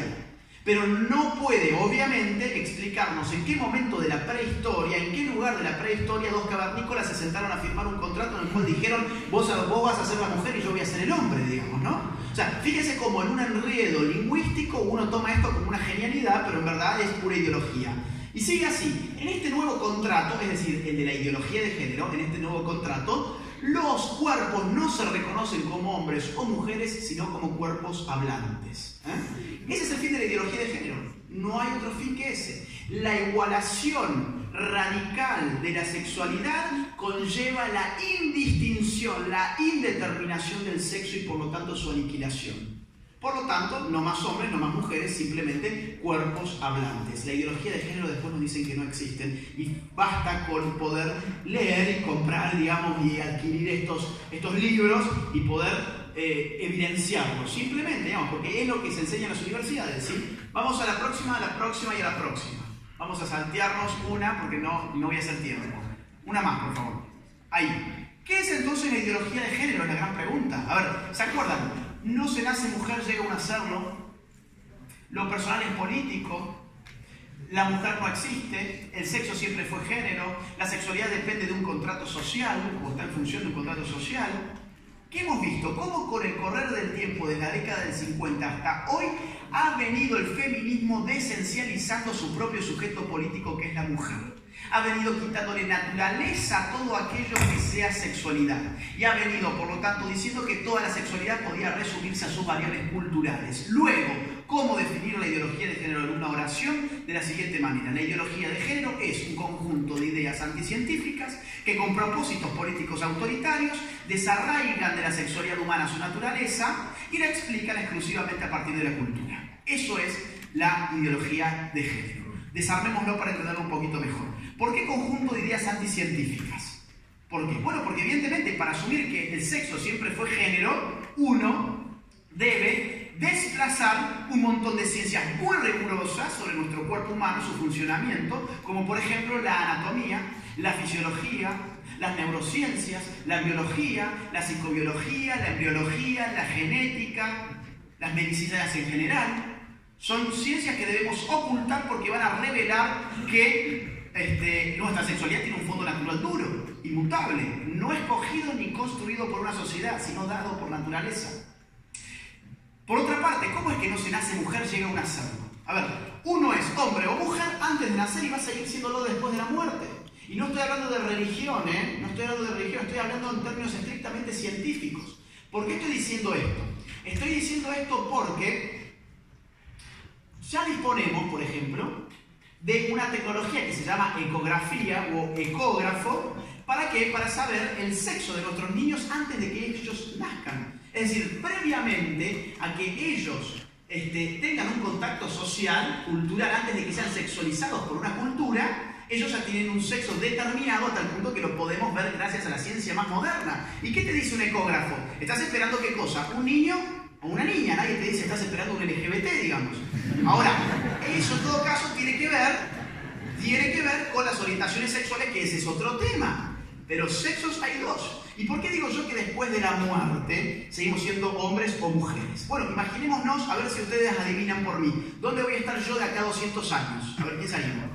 pero no puede, obviamente, explicarnos en qué momento de la prehistoria, en qué lugar de la prehistoria dos cavernícolas se sentaron a firmar un contrato en el cual dijeron vos vas a ser la mujer y yo voy a ser el hombre, digamos, ¿no? O sea, fíjese como en un enredo lingüístico uno toma esto como una genialidad, pero en verdad es pura ideología. Y sigue así, en este nuevo contrato, es decir, el de la ideología de género, en este nuevo contrato, los cuerpos no se reconocen como hombres o mujeres, sino como cuerpos hablantes. Ese es el fin de la ideología de género, no hay otro fin que ese. La igualación radical de la sexualidad conlleva la indistinción, la indeterminación del sexo y por lo tanto su aniquilación. Por lo tanto, no más hombres, no más mujeres, simplemente cuerpos hablantes. La ideología de género después nos dicen que no existen y basta con poder leer y comprar, digamos, y adquirir estos libros y poder evidenciarlos. Simplemente, digamos, porque es lo que se enseña en las universidades, ¿sí? Vamos a la próxima y a la próxima. Vamos a saltearnos una porque no voy a hacer tiempo. Una más, por favor. Ahí. ¿Qué es entonces la ideología de género? Es la gran pregunta. A ver, ¿se acuerdan? No se nace mujer, llega uno a serlo. Lo personal es político. La mujer no existe. El sexo siempre fue género. La sexualidad depende de un contrato social o está en función de un contrato social. ¿Qué hemos visto? Cómo con el correr del tiempo, desde la década del 50 hasta hoy, ha venido el feminismo desesencializando su propio sujeto político, que es la mujer. Ha venido quitándole naturaleza a todo aquello que sea sexualidad. Y ha venido, por lo tanto, diciendo que toda la sexualidad podía resumirse a sus variables culturales. Luego, ¿cómo definir la ideología de género en una oración? De la siguiente manera. La ideología de género es un conjunto de ideas anticientíficas que con propósitos políticos autoritarios desarraigan de la sexualidad humana su naturaleza y la explican exclusivamente a partir de la cultura. Eso es la ideología de género. Desarmémoslo para entenderlo un poquito mejor. ¿Por qué conjunto de ideas anticientíficas? ¿Por qué? Bueno, porque evidentemente para asumir que el sexo siempre fue género, uno debe desplazar un montón de ciencias muy rigurosas sobre nuestro cuerpo humano, su funcionamiento, como por ejemplo la anatomía, la fisiología, las neurociencias, la biología, la psicobiología, la embriología, la genética, las medicinas en general. Son ciencias que debemos ocultar porque van a revelar que nuestra sexualidad tiene un fondo natural duro, inmutable, no escogido ni construido por una sociedad, sino dado por naturaleza. Por otra parte, ¿cómo es que no se nace mujer, llega a un hacerlo? A ver, uno es hombre o mujer antes de nacer y va a seguir siéndolo después de la muerte. Y no estoy hablando de religión, no estoy hablando de religión, estoy hablando en términos estrictamente científicos. ¿Por qué estoy diciendo esto? Estoy diciendo esto porque ya disponemos, por ejemplo, de una tecnología que se llama ecografía o ecógrafo. ¿Para qué? Para saber el sexo de nuestros niños antes de que ellos nazcan. Es decir, previamente a que ellos tengan un contacto social, cultural, antes de que sean sexualizados por una cultura, ellos ya tienen un sexo determinado a tal punto que lo podemos ver gracias a la ciencia más moderna. ¿Y qué te dice un ecógrafo? ¿Estás esperando qué cosa? ¿Un niño o una niña? Nadie te dice estás esperando un LGBT, digamos. Ahora, eso en todo caso tiene que ver con las orientaciones sexuales, que ese es otro tema. Pero sexos hay dos. ¿Y por qué digo yo que después de la muerte seguimos siendo hombres o mujeres? Bueno, imaginémonos, a ver si ustedes adivinan por mí. ¿Dónde voy a estar yo de acá a 200 años? A ver, ¿quién se anima?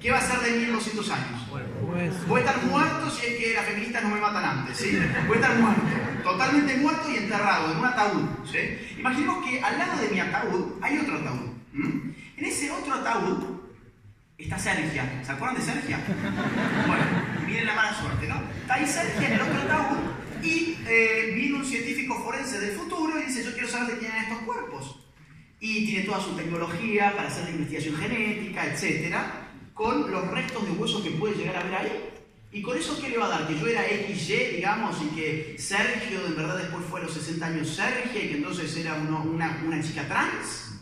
¿Qué va a ser de mí en 200 años? Voy a estar muerto si es que las feministas no me matan antes, ¿sí? Voy a estar muerto, totalmente muerto y enterrado en un ataúd, ¿sí? Imaginemos que al lado de mi ataúd hay otro ataúd. En ese otro ataúd está Sergia. ¿Se acuerdan de Sergia? Bueno, miren la mala suerte, ¿no? Está ahí Sergia en el otro ataúd y viene un científico forense del futuro y dice, yo quiero saber de quién eran estos cuerpos. Y tiene toda su tecnología para hacer la investigación genética, etcétera, con los restos de huesos que puede llegar a ver ahí. ¿Y con eso qué le va a dar? Que yo era XY, digamos, y que Sergio, en verdad, después fue a los 60 años Sergia, y que entonces era una chica trans.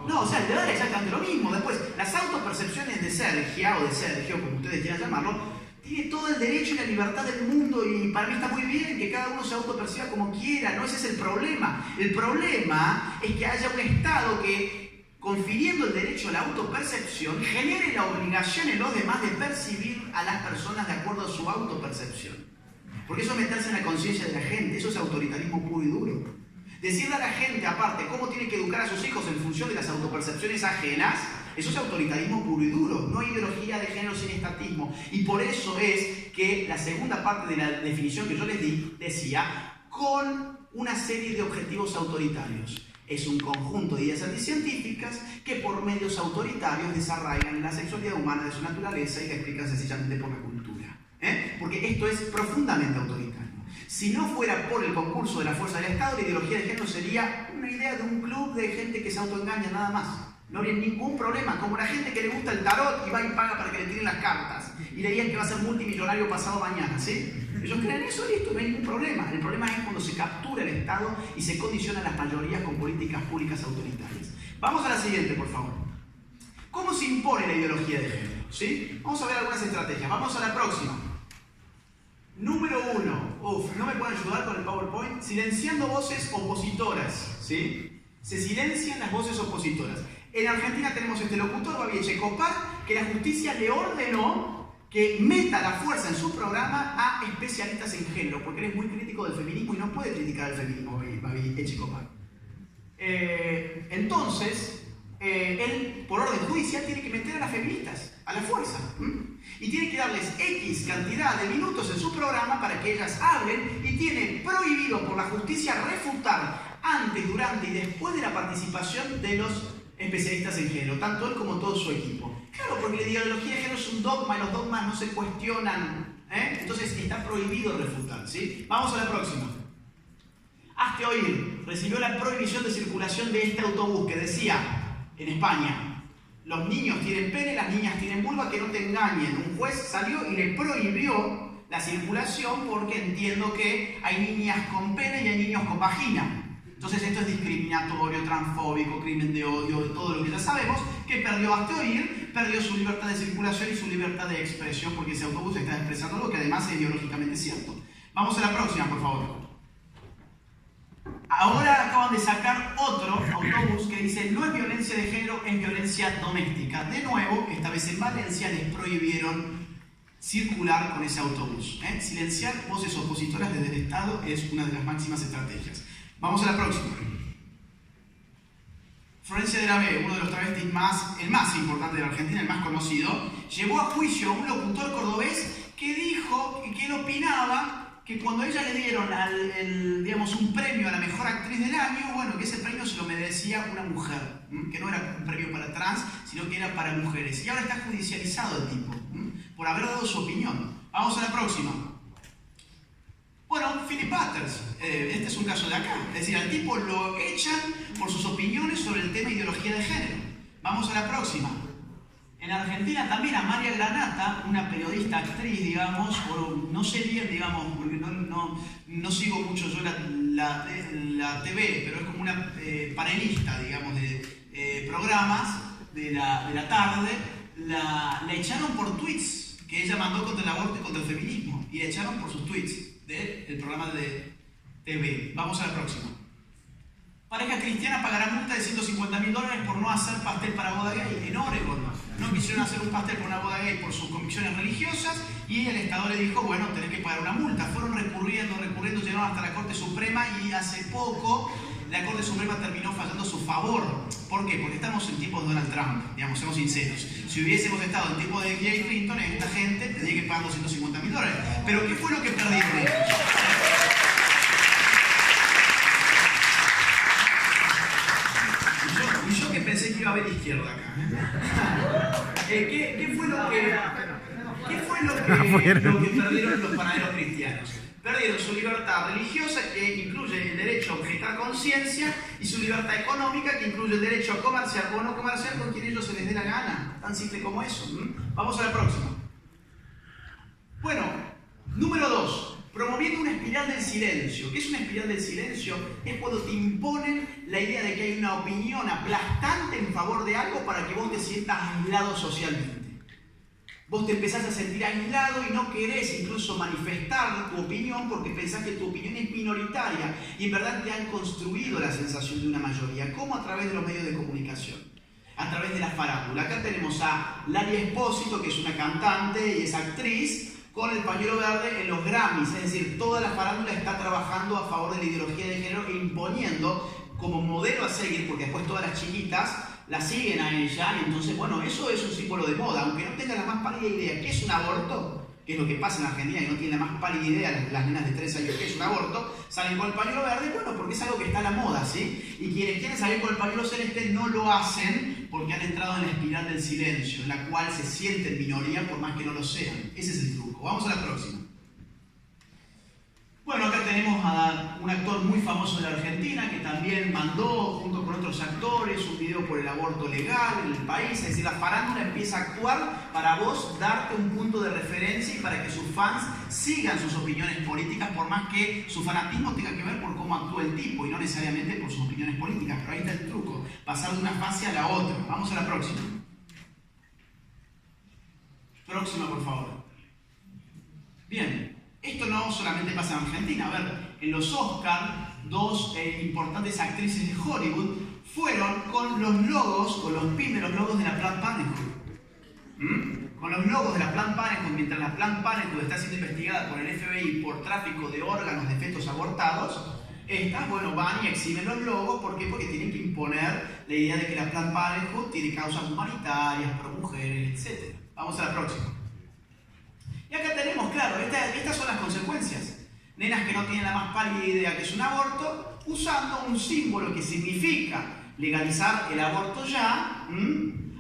No, o sea, le va a dar exactamente lo mismo. Después, las autopercepciones de Sergia, o de Sergio, como ustedes quieran llamarlo, tiene todo el derecho y la libertad del mundo, y para mí está muy bien que cada uno se autoperciba como quiera. No, ese es el problema. El problema es que haya un Estado que, confiriendo el derecho a la autopercepción, genere la obligación en los demás de percibir a las personas de acuerdo a su autopercepción. Porque eso es meterse en la conciencia de la gente, eso es autoritarismo puro y duro. Decirle a la gente, aparte, cómo tiene que educar a sus hijos en función de las autopercepciones ajenas, eso es autoritarismo puro y duro, no ideología de género sin estatismo. Y por eso es que la segunda parte de la definición que yo les di decía, con una serie de objetivos autoritarios. Es un conjunto de ideas anticientíficas que por medios autoritarios desarraigan la sexualidad humana de su naturaleza y la explican sencillamente por la cultura. Porque esto es profundamente autoritario. Si no fuera por el concurso de la fuerza del Estado, la ideología de género sería una idea de un club de gente que se autoengaña nada más. No habría ningún problema, como la gente que le gusta el tarot y va y paga para que le tiren las cartas y le digan que va a ser multimillonario pasado mañana, ¿sí? Ellos creen eso y listo, no hay ningún problema. El problema es cuando se captura el Estado y se condicionan las mayorías con políticas públicas autoritarias. Vamos a la siguiente, por favor. ¿Cómo se impone la ideología de género? ¿Sí? Vamos a ver algunas estrategias. Vamos a la próxima. Número 1. No me pueden ayudar con el PowerPoint. Silenciando voces opositoras. ¿Sí? Se silencian las voces opositoras. En Argentina tenemos este locutor, Babi Echecopar, que la justicia le ordenó que meta la fuerza en su programa a especialistas en género, porque él es muy crítico del feminismo y no puede criticar el feminismo, Babi Echecopar. Entonces, él, por orden judicial, tiene que meter a las feministas, a la fuerza. Y tiene que darles X cantidad de minutos en su programa para que ellas hablen, y tiene prohibido por la justicia refutar antes, durante y después de la participación de los especialistas en género, tanto él como todo su equipo. Claro, porque la ideología de género es un dogma y los dogmas no se cuestionan. Entonces está prohibido refutar, ¿sí? Vamos a la próxima. Hazte oír. Recibió la prohibición de circulación de este autobús que decía, en España, los niños tienen pene, las niñas tienen vulva, que no te engañen. Un juez salió y le prohibió la circulación porque entiendo que hay niñas con pene y hay niños con vagina. Entonces esto es discriminatorio, transfóbico, crimen de odio, todo lo que ya sabemos, que perdió Hazte oír, perdió su libertad de circulación y su libertad de expresión, porque ese autobús está expresando algo que además es ideológicamente cierto. Vamos a la próxima, por favor. Ahora acaban de sacar otro autobús que dice no es violencia de género, es violencia doméstica. De nuevo, esta vez en Valencia les prohibieron circular con ese autobús. Silenciar voces opositoras desde el Estado es una de las máximas estrategias. Vamos a la próxima. Florencia de la B, uno de los travestis el más importante de la Argentina, el más conocido, llevó a juicio a un locutor cordobés que dijo que él opinaba que cuando a ella le dieron digamos, un premio a la mejor actriz del año, bueno, que ese premio se lo merecía una mujer, que no era un premio para trans, sino que era para mujeres. Y ahora está judicializado el tipo, por haber dado su opinión. Vamos a la próxima. Bueno, Philip Butters, este es un caso de acá. Es decir, al tipo lo echan por sus opiniones sobre el tema ideología de género. Vamos a la próxima. En Argentina también a María Granata, una periodista actriz, digamos, o no sé bien, digamos, porque no sigo mucho yo la TV, pero es como una panelista, digamos, de programas de la tarde, la echaron por tweets que ella mandó contra el aborto y contra el feminismo, y la echaron por sus tweets del programa de TV. Vamos a la próxima. Pareja cristiana pagará multa de $150.000 por no hacer pastel para boda gay en Oregon. No quisieron hacer un pastel por una boda gay por sus convicciones religiosas y el Estado le dijo, bueno, tenés que pagar una multa. Fueron recurriendo, llegaron hasta la Corte Suprema y hace poco la Corte Suprema terminó fallando a su favor. ¿Por qué? Porque estamos en tiempos de Donald Trump, digamos, seamos sinceros. Si hubiésemos estado en tiempos de Hillary Clinton, esta gente tendría que pagar $250.000. Pero ¿qué fue lo que perdieron ellos? Y yo que pensé que iba a haber izquierda acá. ¿Qué fue lo que perdieron los panaderos cristianos? Perdieron su libertad religiosa, que incluye el derecho a objetar conciencia, y su libertad económica, que incluye el derecho a comerciar o no comerciar con quien ellos se les dé la gana. Tan simple como eso. Vamos a la próxima. Bueno, número 2. Promoviendo una espiral del silencio. ¿Qué es una espiral del silencio? Es cuando te imponen la idea de que hay una opinión aplastante en favor de algo para que vos te sientas aislado socialmente. Vos te empezás a sentir aislado y no querés incluso manifestar tu opinión porque pensás que tu opinión es minoritaria y en verdad te han construido la sensación de una mayoría. ¿Cómo? A través de los medios de comunicación. A través de la farándula. Acá tenemos a Lali Espósito, que es una cantante y es actriz, con el pañuelo verde en los Grammys, es decir, toda la farándula está trabajando a favor de la ideología de género e imponiendo como modelo a seguir, porque después todas las chiquitas la siguen a ella, y entonces, bueno, eso es un símbolo de moda, aunque no tenga la más pálida idea qué es un aborto, que es lo que pasa en Argentina y no tienen la más pálida idea las nenas de 3 años qué es un aborto, salen con el pañuelo verde, bueno, porque es algo que está a la moda, ¿sí? Y quienes quieren salir con el pañuelo celeste no lo hacen porque han entrado en la espiral del silencio, en la cual se sienten minoría por más que no lo sean. Ese es el truco. Vamos a la próxima. Bueno, acá tenemos a un actor muy famoso de la Argentina que también mandó, junto con otros actores, un video por el aborto legal en el país. Es decir, la farándula empieza a actuar para vos darte un punto de referencia y para que sus fans sigan sus opiniones políticas, por más que su fanatismo tenga que ver por cómo actúa el tipo y no necesariamente por sus opiniones políticas. Pero ahí está el truco, pasar de una fase a la otra. Vamos a la próxima. Próxima, por favor. Bien. Esto no solamente pasa en Argentina. A ver, en los Oscars, 2 importantes actrices de Hollywood fueron con los logos, con los pins de los logos de la Planned Parenthood. Con los logos de la Planned Parenthood, mientras la Planned Parenthood está siendo investigada por el FBI por tráfico de órganos de fetos abortados, estas, bueno, van y exhiben los logos. ¿Por qué? Porque tienen que imponer la idea de que la Planned Parenthood tiene causas humanitarias, pro mujeres, etc. Vamos a la próxima. Y acá tenemos, claro, estas son las consecuencias. Nenas que no tienen la más pálida idea que es un aborto, usando un símbolo que significa legalizar el aborto ya,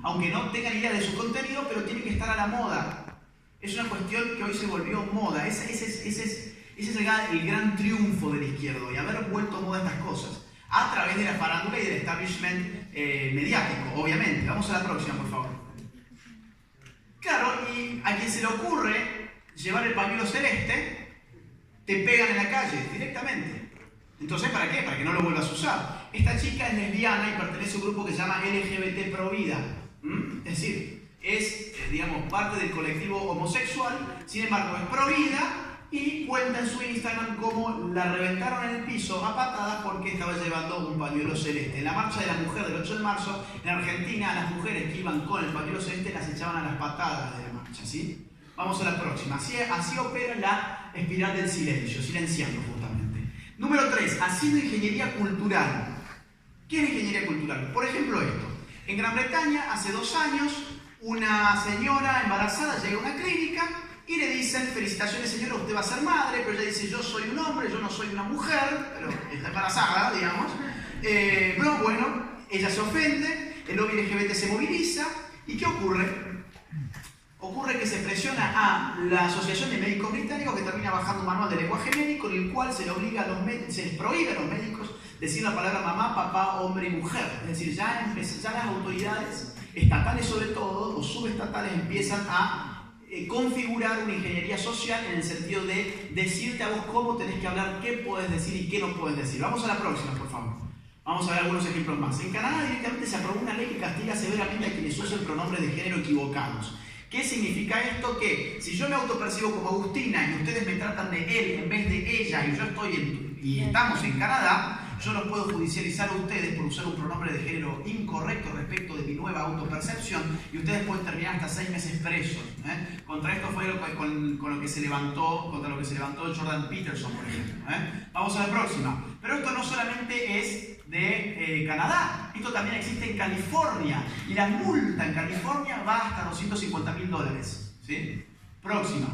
aunque no tengan idea de su contenido, pero tiene que estar a la moda. Es una cuestión que hoy se volvió moda. Ese es el gran triunfo de la izquierda y haber vuelto moda estas cosas, a través de la farándula y del establishment mediático, obviamente. Vamos a la próxima, por favor. Claro, y a quien se le ocurre llevar el pañuelo celeste, te pegan en la calle directamente. Entonces, ¿para qué? Para que no lo vuelvas a usar. Esta chica es lesbiana y pertenece a un grupo que se llama LGBT Pro Vida. Es decir, es, digamos, parte del colectivo homosexual, sin embargo, es pro vida y cuenta en su Instagram cómo la reventaron en el piso a patadas porque estaba llevando un pañuelo celeste. En la marcha de la mujer del 8 de marzo, en Argentina, a las mujeres que iban con el pañuelo celeste las echaban a las patadas de la marcha, ¿sí? Vamos a la próxima. Así opera la espiral del silencio, silenciando justamente. Número 3, haciendo ingeniería cultural. ¿Qué es ingeniería cultural? Por ejemplo esto. En Gran Bretaña, hace 2 años, una señora embarazada llega a una clínica y le dicen, felicitaciones señora, usted va a ser madre, pero ella dice, yo soy un hombre, yo no soy una mujer, pero está embarazada, digamos. Pero bueno, ella se ofende, el lobby LGBT se moviliza, ¿y qué ocurre? Ocurre que se presiona a la Asociación de Médicos Británicos, que termina bajando un manual de lenguaje médico, en el cual se les prohíbe a los médicos decir la palabra mamá, papá, hombre y mujer. Es decir, ya las autoridades estatales sobre todo, o subestatales, empiezan a configurar una ingeniería social en el sentido de decirte a vos cómo tenés que hablar, qué puedes decir y qué no puedes decir. Vamos a la próxima, por favor. Vamos a ver algunos ejemplos más. En Canadá directamente se aprobó una ley que castiga severamente a quienes usen pronombres de género equivocados. ¿Qué significa esto? Que si yo me autopercibo como Agustina y ustedes me tratan de él en vez de ella y yo estoy y estamos en Canadá, yo los puedo judicializar a ustedes por usar un pronombre de género incorrecto respecto de mi nueva autopercepción y ustedes pueden terminar hasta 6 meses presos. Contra esto fue con lo que se levantó, contra lo que se levantó Jordan Peterson, por ejemplo. Vamos a la próxima. Pero esto no solamente es de Canadá, esto también existe en California y la multa en California va hasta $250.000. ¿Sí? Próxima.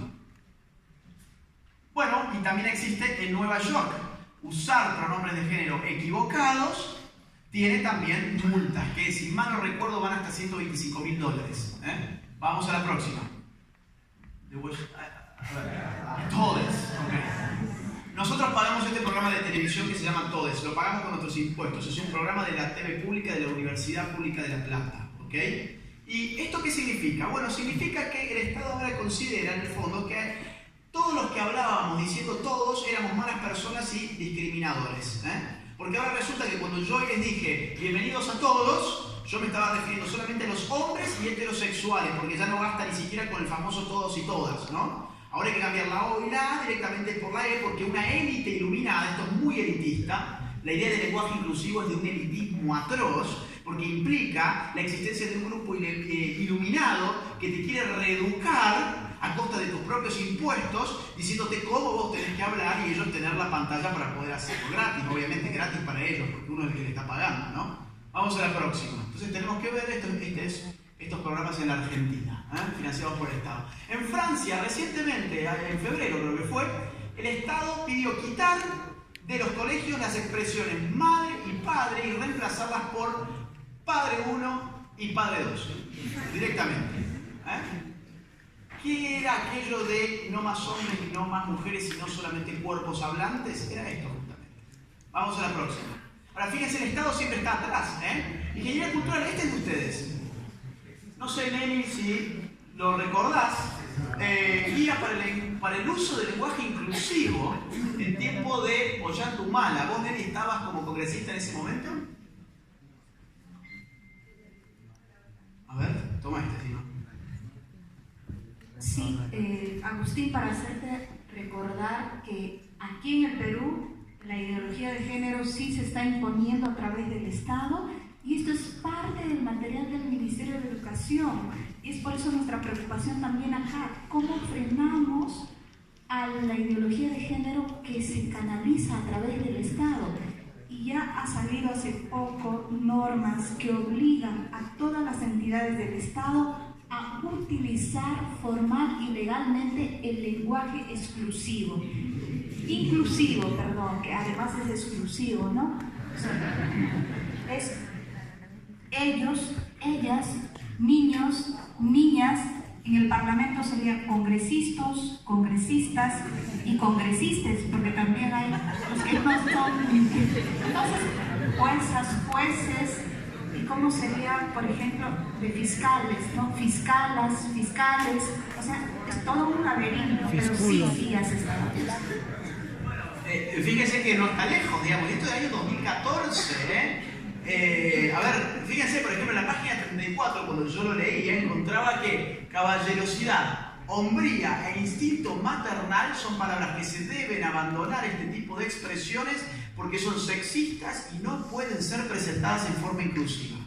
Bueno, y también existe en Nueva York. Usar pronombres de género equivocados tiene también multas, que si mal no recuerdo van hasta $125.000. Vamos a la próxima. Todes. Okay. Nosotros pagamos este programa de televisión que se llama Todes, lo pagamos con nuestros impuestos. Es un programa de la TV pública de la Universidad Pública de La Plata. ¿Okay? ¿Y esto qué significa? Bueno, significa que el Estado ahora considera en el fondo que todos los que hablábamos diciendo todos éramos malas personas y discriminadores. Porque ahora resulta que cuando yo les dije bienvenidos a todos, yo me estaba refiriendo solamente a los hombres y heterosexuales, porque ya no basta ni siquiera con el famoso todos y todas, ¿no? Ahora hay que cambiar la O y la A directamente por la E, porque una élite iluminada, esto es muy elitista, la idea del lenguaje inclusivo es de un elitismo atroz, porque implica la existencia de un grupo iluminado que te quiere reeducar a costa de tus propios impuestos, diciéndote cómo vos tenés que hablar y ellos tener la pantalla para poder hacerlo gratis, obviamente gratis para ellos, porque uno es el que le está pagando, ¿no? Vamos a la próxima. Entonces tenemos que ver estos programas en la Argentina, financiados por el Estado. En Francia, recientemente, en febrero creo que fue, el Estado pidió quitar de los colegios las expresiones madre y padre y reemplazarlas por padre 1 y padre 2, directamente. ¿Qué era aquello de no más hombres y no más mujeres, sino solamente cuerpos hablantes? Era esto justamente. Vamos a la próxima. Ahora, fíjense, el Estado siempre está atrás. Ingeniería cultural, este es de ustedes. No sé, Nelly, si lo recordás. Guía para el uso del lenguaje inclusivo en tiempo de Ollanta-Humala. ¿Vos, Nelly, estabas como congresista en ese momento? A ver, toma este, si no. Sí, Agustín, para hacerte recordar que aquí en el Perú la ideología de género sí se está imponiendo a través del Estado y esto es parte del material del Ministerio de Educación y es por eso nuestra preocupación también acá, cómo frenamos a la ideología de género que se canaliza a través del Estado. Y ya ha salido hace poco normas que obligan a todas las entidades del Estado a utilizar formal y legalmente el lenguaje inclusivo, perdón, que además es exclusivo, ¿no? O sea, es ellos, ellas, niños, niñas, en el Parlamento serían congresistas, congresistas y congresistas, porque también hay los que no son, entonces, juezas, jueces, y cómo sería, por ejemplo, de fiscales, ¿no? Fiscalas, fiscales, o sea, es todo un laberinto, pero sí ya se está dando. Fíjense que no está lejos, digamos, esto es del año 2014, A ver, fíjense, por ejemplo, en la página 34, cuando yo lo leía, encontraba que caballerosidad, hombría e instinto maternal son palabras que se deben abandonar este tipo de expresiones porque son sexistas y no pueden ser presentadas en forma inclusiva.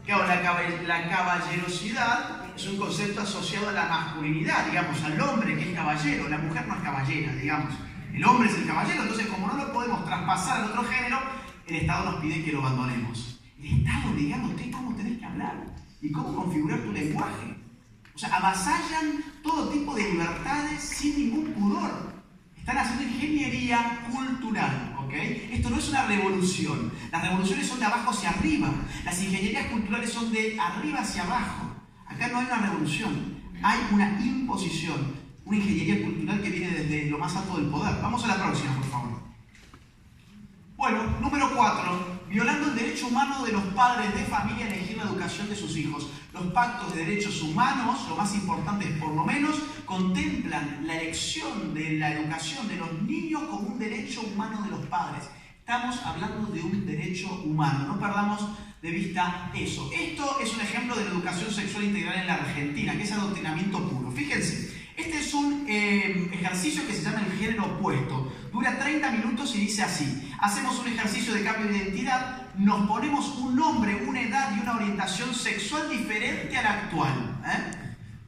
Claro, la caballerosidad es un concepto asociado a la masculinidad, digamos, al hombre que es caballero, la mujer no es caballera, digamos. El hombre es el caballero, entonces como no lo podemos traspasar al otro género, el Estado nos pide que lo abandonemos. El Estado obligándote cómo tenés que hablar y cómo configurar tu lenguaje. O sea, avasallan todo tipo de libertades sin ningún pudor. Están haciendo ingeniería cultural, ¿ok? Esto no es una revolución. Las revoluciones son de abajo hacia arriba. Las ingenierías culturales son de arriba hacia abajo. Acá no hay una revolución, hay una imposición. Una ingeniería cultural que viene desde lo más alto del poder. Vamos a la próxima, por favor. Bueno, número 4. Violando el derecho humano de los padres de familia a elegir la educación de sus hijos. Los pactos de derechos humanos, lo más importante por lo menos, contemplan la elección de la educación de los niños como un derecho humano de los padres. Estamos hablando de un derecho humano, no perdamos de vista eso. Esto es un ejemplo de la educación sexual integral en la Argentina, que es adoctrinamiento puro. Fíjense, este es un ejercicio que se llama el género opuesto. Dura 30 minutos y dice así: hacemos un ejercicio de cambio de identidad, nos ponemos un nombre, una edad y una orientación sexual diferente a la actual.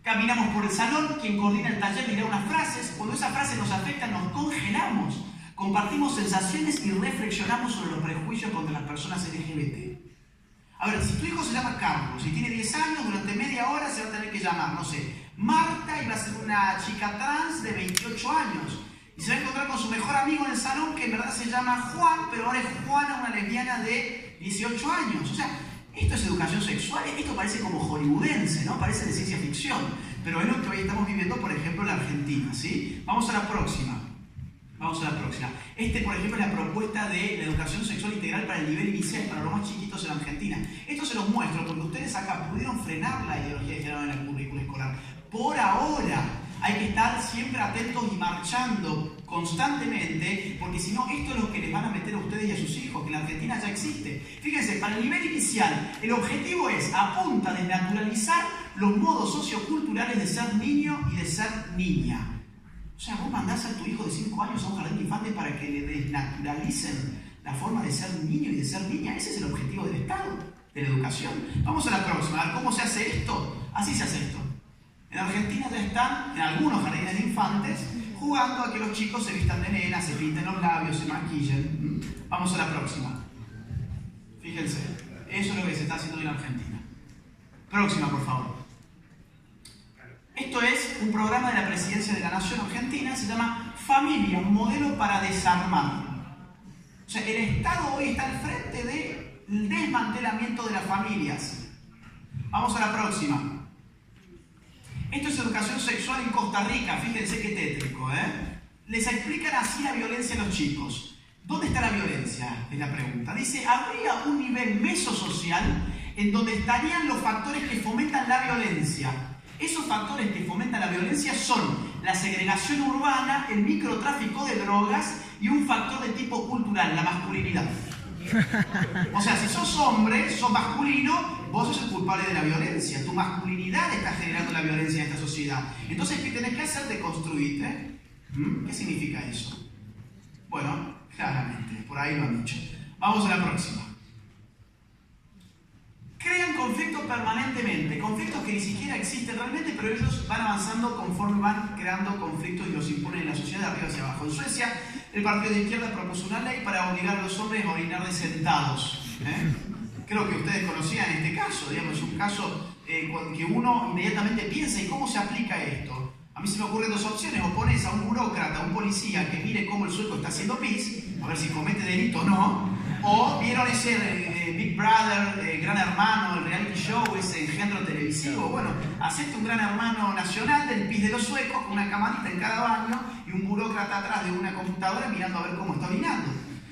Caminamos por el salón, quien coordina el taller dirá unas frases, cuando esa frase nos afecta nos congelamos, compartimos sensaciones y reflexionamos sobre los prejuicios contra las personas LGBT. A ver, si tu hijo se llama Carlos y tiene 10 años, durante media hora se va a tener que llamar, no sé, Marta, y va a ser una chica trans de 28 años. Y se va a encontrar con su mejor amigo en el salón, que en verdad se llama Juan, pero ahora es Juana, una lesbiana de 18 años. O sea, esto es educación sexual, esto parece como hollywoodense, ¿no? Parece de ciencia ficción. Pero es lo que hoy estamos viviendo, por ejemplo, en la Argentina, ¿sí? Vamos a la próxima. Vamos a la próxima. Por ejemplo, es la propuesta de la educación sexual integral para el nivel inicial, para los más chiquitos en Argentina. Esto se los muestro porque ustedes acá pudieron frenar la ideología de género en el currículo escolar. Por ahora, hay que estar siempre atentos y marchando constantemente, porque si no, esto es lo que les van a meter a ustedes y a sus hijos, que en la Argentina ya existe. Fíjense, para el nivel inicial, el objetivo es, apunta a desnaturalizar los modos socioculturales de ser niño y de ser niña. O sea, vos mandás a tu hijo de 5 años a un jardín de infantes para que le desnaturalicen la forma de ser niño y de ser niña. Ese es el objetivo del Estado, de la educación. Vamos a la próxima, a ver cómo se hace esto. Así se hace esto. En Argentina ya están, en algunos jardines de infantes, jugando a que los chicos se vistan de nena, se pinten los labios, se maquillen. Vamos a la próxima. Fíjense, eso es lo que se está haciendo en Argentina. Próxima, por favor. Esto es un programa de la Presidencia de la Nación Argentina, se llama Familia, un modelo para desarmar. O sea, el Estado hoy está al frente del desmantelamiento de las familias. Vamos a la próxima. Esto es educación sexual en Costa Rica, fíjense qué tétrico, Les explican así la violencia a los chicos. ¿Dónde está la violencia? Es la pregunta. Dice, habría un nivel mesosocial en donde estarían los factores que fomentan la violencia. Esos factores que fomentan la violencia son la segregación urbana, el microtráfico de drogas y un factor de tipo cultural, la masculinidad. O sea, si sos hombre, sos masculino, vos sos el culpable de la violencia. Tu masculinidad está generando la violencia en esta sociedad. Entonces, ¿qué tenés que hacer? Deconstruirte. ¿Qué significa eso? Bueno, claramente, por ahí lo han dicho. Vamos a la próxima. Crean conflictos permanentemente, conflictos que ni siquiera existen realmente, pero ellos van avanzando conforme van creando conflictos y los imponen en la sociedad de arriba hacia abajo. En Suecia, el partido de izquierda propuso una ley para obligar a los hombres a orinar de sentados. Creo que ustedes conocían este caso, digamos, es un caso que uno inmediatamente piensa, ¿y cómo se aplica esto? A mí se me ocurren dos opciones: o pones a un burócrata, a un policía que mire cómo el sueco está haciendo pis, a ver si comete delito o no, o vieron ese Big Brother, Gran Hermano, el reality show, ese engendro televisivo. Bueno, hacete un Gran Hermano nacional del pis de los suecos con una camarita en cada baño y un burócrata atrás de una computadora mirando a ver cómo está orinando.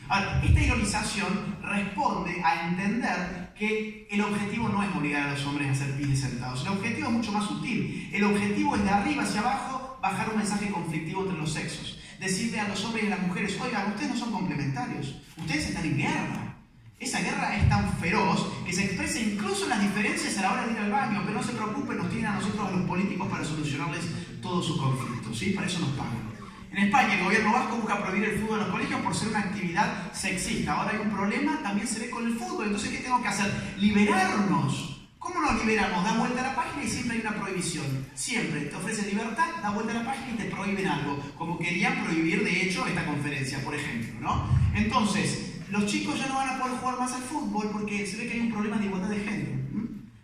Ahora, esta ironización responde a entender que el objetivo no es obligar a los hombres a hacer pis de sentados. El objetivo es mucho más sutil. El objetivo es de arriba hacia abajo bajar un mensaje conflictivo entre los sexos. Decirle a los hombres y a las mujeres, oigan, ustedes no son complementarios, ustedes están en guerra. Esa guerra es tan feroz que se expresa incluso en las diferencias a la hora de ir al baño, pero no se preocupen, nos tienen a nosotros, a los políticos, para solucionarles todos sus conflictos, ¿sí? Para eso nos pagan. En España, el gobierno vasco busca prohibir el fútbol en los colegios por ser una actividad sexista. Ahora hay un problema, también se ve con el fútbol. Entonces, ¿qué tengo que hacer? Liberarnos. ¿Cómo nos liberamos? Da vuelta a la página y siempre hay una prohibición. Siempre te ofrecen libertad, da vuelta a la página y te prohíben algo. Como querían prohibir, de hecho, esta conferencia, por ejemplo, ¿no? Entonces, los chicos ya no van a poder jugar más al fútbol porque se ve que hay un problema de igualdad de género.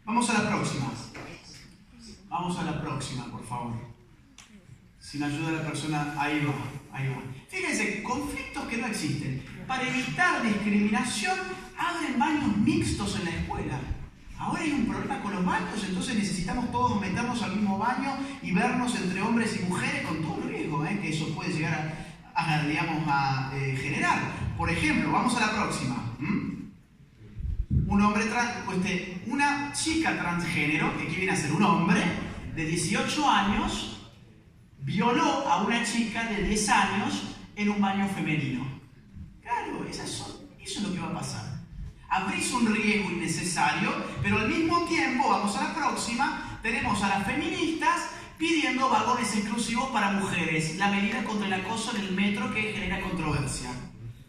Vamos a la próxima. Vamos a la próxima, por favor. Si me ayuda la persona, ahí va, ahí va. Fíjense, conflictos que no existen. Para evitar discriminación, abren baños mixtos en la escuela. Ahora hay un problema con los baños, entonces necesitamos todos meternos al mismo baño y vernos entre hombres y mujeres con todo el riesgo que eso puede llegar a generar. Por ejemplo, vamos a la próxima. una chica transgénero, que aquí viene a ser un hombre, de 18 años, violó a una chica de 10 años en un baño femenino. Claro, eso es lo que va a pasar. Abrís un riesgo innecesario, pero al mismo tiempo, vamos a la próxima, tenemos a las feministas pidiendo vagones exclusivos para mujeres, la medida contra el acoso en el metro que genera controversia.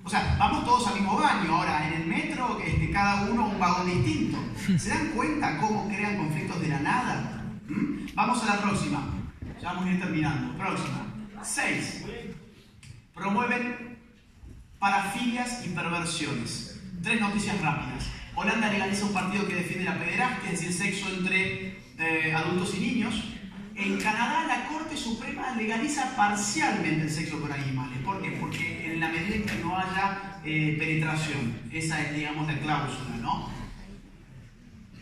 O sea, vamos todos al mismo baño, ahora en el metro, cada uno un vagón distinto. ¿Se dan cuenta cómo crean conflictos de la nada? Vamos a la próxima. Ya vamos a ir terminando. Próxima. 6. Promueven parafilias y perversiones. 3 noticias rápidas. Holanda legaliza un partido que defiende la pederastia, es decir, sexo entre adultos y niños. En Canadá, la Corte Suprema legaliza parcialmente el sexo con animales. ¿Por qué? Porque en la medida en que no haya penetración. Esa es, digamos, la cláusula, ¿no?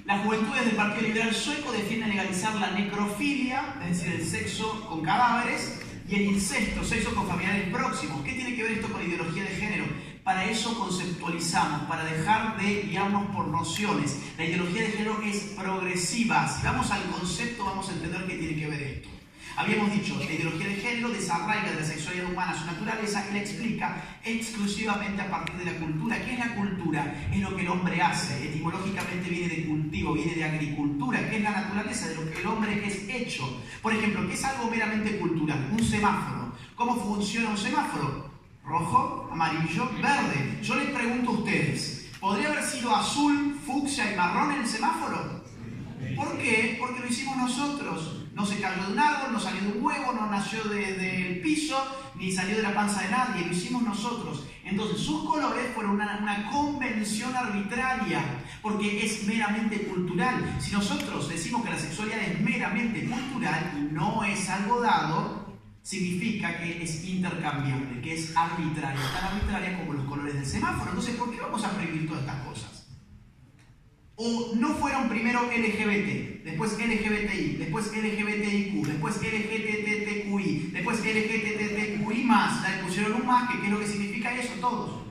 Las juventudes del Partido Liberal Sueco defienden legalizar la necrofilia, es decir, el sexo con cadáveres, y el incesto, sexo con familiares próximos. ¿Qué tiene que ver esto con la ideología de género? Para eso conceptualizamos, para dejar de guiarnos por nociones. La ideología de género es progresiva. Si vamos al concepto, vamos a entender qué tiene que ver esto. Habíamos dicho, la ideología de género desarraiga de la sexualidad humana su naturaleza y la explica exclusivamente a partir de la cultura. ¿Qué es la cultura? Es lo que el hombre hace. Etimológicamente viene de cultivo, viene de agricultura. ¿Qué es la naturaleza? De lo que el hombre es hecho. Por ejemplo, ¿qué es algo meramente cultural? Un semáforo. ¿Cómo funciona un semáforo? Rojo, amarillo, verde. Yo les pregunto a ustedes, ¿podría haber sido azul, fucsia y marrón en el semáforo? ¿Por qué? Porque lo hicimos nosotros. No se cayó de un árbol, no salió de un huevo, no nació del piso, ni salió de la panza de nadie, lo hicimos nosotros. Entonces sus colores fueron una convención arbitraria, porque es meramente cultural. Si nosotros decimos que la sexualidad es meramente cultural y no es algo dado, significa que es intercambiable, que es arbitraria, tan arbitraria como los colores del semáforo. Entonces, ¿por qué vamos a prohibir todas estas cosas? O no fueron primero LGBT, después LGBTI, después LGBTIQ, después LGTTQI, después LGTTQI+, le pusieron un más, que ¿qué es lo que significa eso? Todos.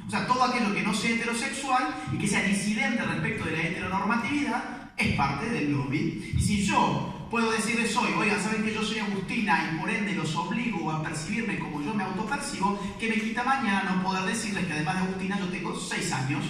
O sea, todo aquello que no sea heterosexual y que sea disidente respecto de la heteronormatividad es parte del lobby. Y si yo puedo decirles hoy, oigan, saben que yo soy Agustina y por ende los obligo a percibirme como yo me autopercibo, que me quita mañana no poder decirles que además de Agustina yo tengo 6 años.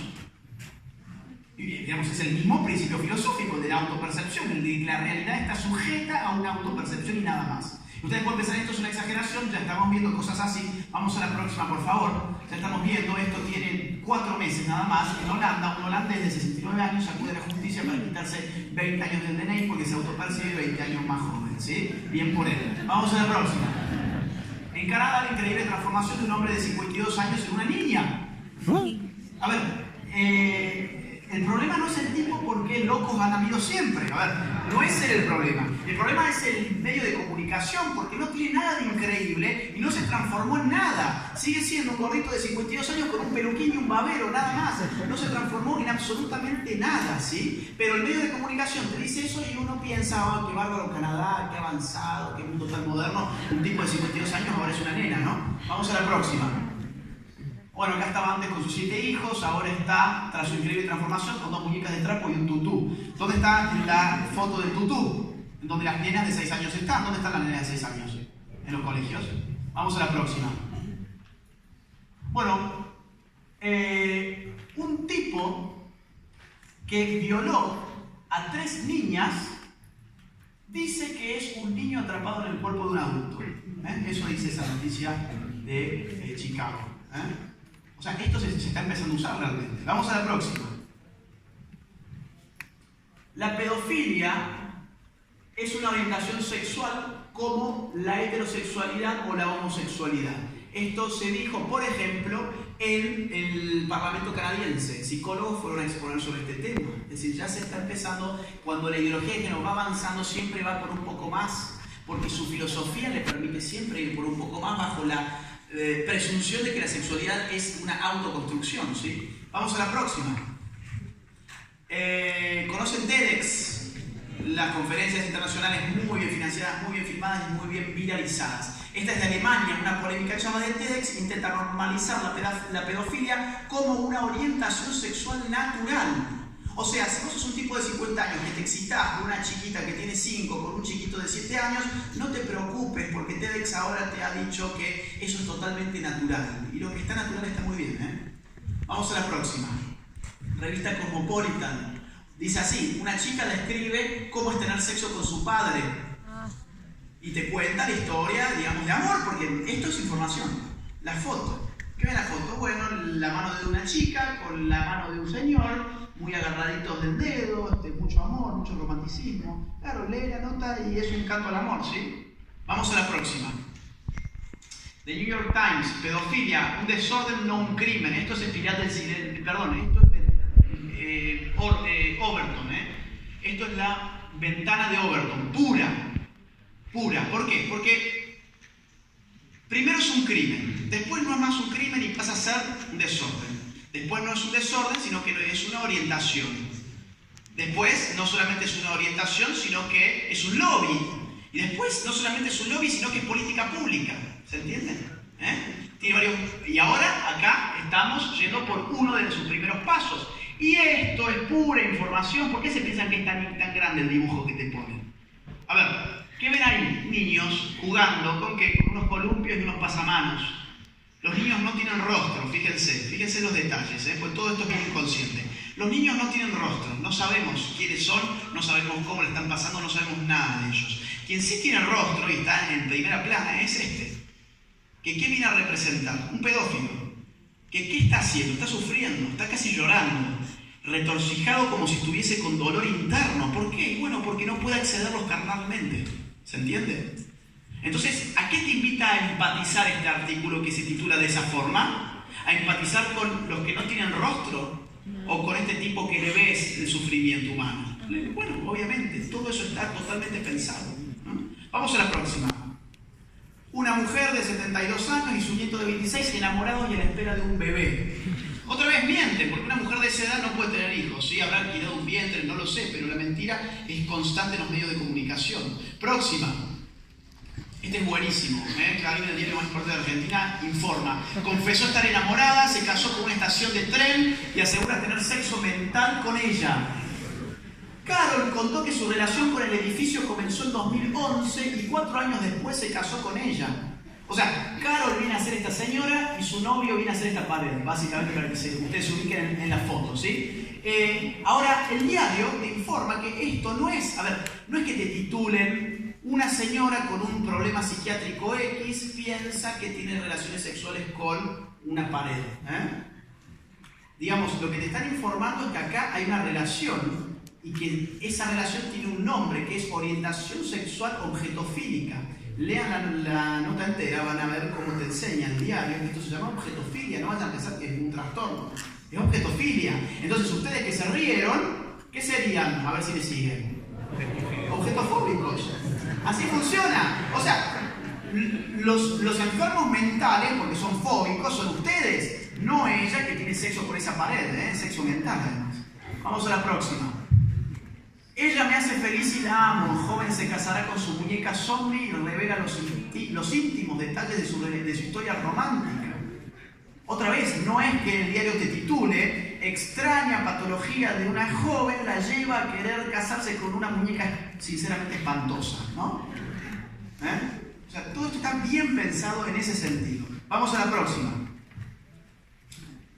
Y digamos, es el mismo principio filosófico de la autopercepción, el de que la realidad está sujeta a una autopercepción y nada más. Ustedes pueden pensar, esto es una exageración, ya estamos viendo cosas así. Vamos a la próxima, por favor. Ya estamos viendo, esto tiene 4 meses nada más. En Holanda, un holandés de 69 años acude a la justicia para quitarse 20 años del DNI porque se autopercibe 20 años más joven, ¿sí? Bien por él. Vamos a la próxima. En Canadá, la increíble transformación de un hombre de 52 años en una niña. A ver, el problema no es el tipo porque locos han habido siempre. A ver, no es el problema. El problema es el medio de comunicación, porque no tiene nada de increíble y no se transformó en nada. Sigue siendo un gordito de 52 años con un peluquín y un babero, nada más. No se transformó en absolutamente nada, ¿sí? Pero el medio de comunicación te dice eso y uno piensa, oh, qué bárbaro Canadá, qué avanzado, qué mundo tan moderno. Un tipo de 52 años ahora es una nena, ¿no? Vamos a la próxima. Bueno, acá estaba antes con sus 7 hijos, ahora está, tras su increíble transformación, con 2 muñecas de trapo y un tutú. ¿Dónde está la foto del tutú? Donde las nenas de 6 años están. ¿Dónde están las nenas de 6 años? ¿En los colegios? Vamos a la próxima. Bueno, un tipo que violó a 3 niñas dice que es un niño atrapado en el cuerpo de un adulto. Eso dice esa noticia de Chicago. O sea, esto se está empezando a usar realmente. Vamos a la próxima. La pedofilia es una orientación sexual como la heterosexualidad o la homosexualidad. Esto se dijo, por ejemplo, en el Parlamento canadiense. Psicólogos fueron a exponer sobre este tema. Es decir, ya se está empezando, cuando la ideología de género va avanzando, siempre va por un poco más, porque su filosofía le permite siempre ir por un poco más bajo la presunción de que la sexualidad es una autoconstrucción, ¿sí? Vamos a la próxima. ¿Conocen TEDx? Las conferencias internacionales muy bien financiadas, muy bien filmadas y muy bien viralizadas. Esta es de Alemania, una polémica charla de TEDx intenta normalizar la pedofilia como una orientación sexual natural. O sea, si vos sos un tipo de 50 años que te excitás con una chiquita que tiene 5, con un chiquito de 7 años, no te preocupes porque TEDx ahora te ha dicho que eso es totalmente natural. Y lo que está natural está muy bien, ¿eh? Vamos a la próxima. Revista Cosmopolitan. Dice así, una chica le escribe cómo es tener sexo con su padre. Y te cuenta la historia, digamos, de amor, porque esto es información. La foto. ¿Qué ve la foto? Bueno, la mano de una chica con la mano de un señor, muy agarraditos del dedo, mucho amor, mucho romanticismo. Claro, lee la nota y es un canto al amor, ¿sí? Vamos a la próxima. The New York Times, pedofilia, un desorden, no un crimen. Esto es el filial del Occidente, perdón, esto es Overton, Esto es la ventana de Overton, pura. ¿Por qué? Porque primero es un crimen, después no es más un crimen y pasa a ser un desorden. Después no es un desorden, sino que es una orientación. Después no solamente es una orientación, sino que es un lobby. Y después no solamente es un lobby, sino que es política pública. ¿Se entiende? Tiene varios... Y ahora acá estamos yendo por uno de sus primeros pasos. Y esto es pura información. ¿Por qué se piensan que es tan grande el dibujo que te ponen? A ver, ¿qué ven ahí? Niños jugando con qué? Con unos columpios y unos pasamanos. Los niños no tienen rostro, fíjense los detalles, pues todo esto es muy inconsciente. Los niños no tienen rostro, no sabemos quiénes son, no sabemos cómo le están pasando, no sabemos nada de ellos. Quien sí tiene rostro y está en primera plana es este. ¿Qué viene a representar? Un pedófilo. ¿Qué está haciendo? Está sufriendo, está casi llorando, retorcijado como si estuviese con dolor interno. ¿Por qué? Bueno, porque no puede accederlos carnalmente. ¿Se entiende? Entonces, ¿a qué te invita a empatizar este artículo que se titula de esa forma? ¿A empatizar con los que no tienen rostro? ¿O con este tipo que le ves el sufrimiento humano? Bueno, obviamente, todo eso está totalmente pensado, ¿no? Vamos a la próxima. Una mujer de 72 años y su nieto de 26 enamorados y a la espera de un bebé. Otra vez mienten, porque una mujer de esa edad no puede tener hijos. Sí, habrá alquilado un vientre, no lo sé, pero la mentira es constante en los medios de comunicación. Próxima. Este es buenísimo, Clarín, el diario más importante de Argentina, informa. Confesó estar enamorada, se casó con una estación de tren y asegura tener sexo mental con ella. Carol contó que su relación con el edificio comenzó en 2011 y 4 años después se casó con ella. O sea, Carol viene a ser esta señora y su novio viene a ser esta pared, básicamente para que ustedes se ubiquen en la foto, ¿sí? Ahora, el diario te informa que esto no es, no es que te titulen una señora con un problema psiquiátrico X piensa que tiene relaciones sexuales con una pared. Digamos, lo que te están informando es que acá hay una relación y que esa relación tiene un nombre que es orientación sexual objetofílica. Lean la nota entera, van a ver cómo te enseña el diario. Esto se llama objetofilia, no vayan a pensar que es un trastorno. Es objetofilia. Entonces, ustedes que se rieron, ¿qué serían? A ver si me siguen. Objetofóbicos. Así funciona. O sea, los enfermos mentales, porque son fóbicos, son ustedes, no ella que tiene sexo por esa pared, sexo mental además. Vamos a la próxima. Ella me hace feliz y la amo. Un joven se casará con su muñeca zombie y revela los íntimos detalles de su historia romántica. Otra vez, no es que el diario te titule extraña patología de una joven la lleva a querer casarse con una muñeca sinceramente espantosa, ¿no? O sea, todo esto está bien pensado en ese sentido. Vamos a la próxima.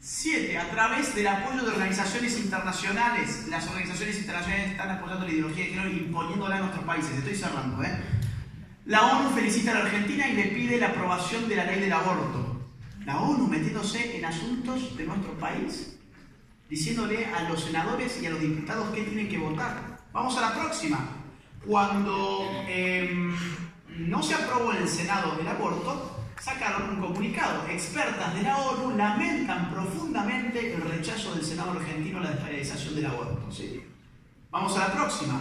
7. A través del apoyo de organizaciones internacionales. Las organizaciones internacionales están apoyando la ideología de género y imponiéndola en nuestros países. Estoy cerrando, La ONU felicita a la Argentina y le pide la aprobación de la ley del aborto. La ONU metiéndose en asuntos de nuestro país, diciéndole a los senadores y a los diputados qué tienen que votar. Vamos a la próxima. Cuando no se aprobó en el Senado el aborto, sacaron un comunicado. Expertas de la ONU lamentan profundamente el rechazo del Senado argentino a la despenalización del aborto. ¿Sí? Vamos a la próxima.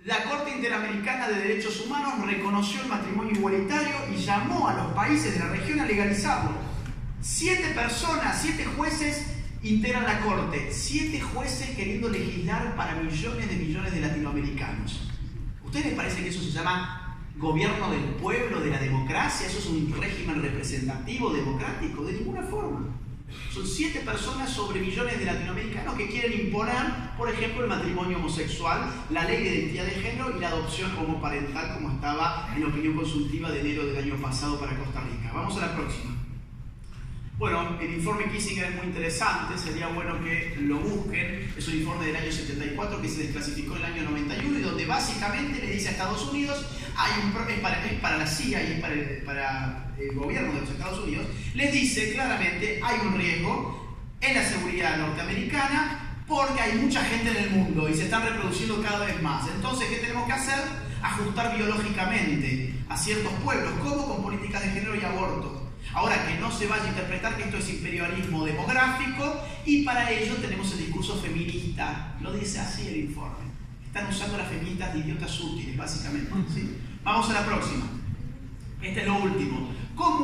La Corte Interamericana de Derechos Humanos reconoció el matrimonio igualitario y llamó a los países de la región a legalizarlo. 7 personas, 7 jueces integran la Corte. 7 jueces queriendo legislar para millones de latinoamericanos. ¿A ustedes les parece que eso se llama gobierno del pueblo, de la democracia? ¿Eso es un régimen representativo, democrático? De ninguna forma. Son 7 personas sobre millones de latinoamericanos que quieren imponer, por ejemplo, el matrimonio homosexual, la ley de identidad de género y la adopción homoparental, como estaba en la opinión consultiva de enero del año pasado para Costa Rica. Vamos a la próxima. Bueno, el informe Kissinger es muy interesante, sería bueno que lo busquen. Es un informe del año 74 que se desclasificó en el año 91 y donde básicamente le dice a Estados Unidos, es para la CIA y es para el gobierno de los Estados Unidos, les dice claramente, hay un riesgo en la seguridad norteamericana porque hay mucha gente en el mundo y se están reproduciendo cada vez más. Entonces, ¿qué tenemos que hacer? Ajustar biológicamente a ciertos pueblos, como con políticas de género y aborto. Ahora, que no se vaya a interpretar que esto es imperialismo demográfico, y para ello tenemos el discurso feminista. Lo dice así el informe. Están usando a las feministas de idiotas útiles, básicamente. ¿Sí? Vamos a la próxima. Este es lo último. Con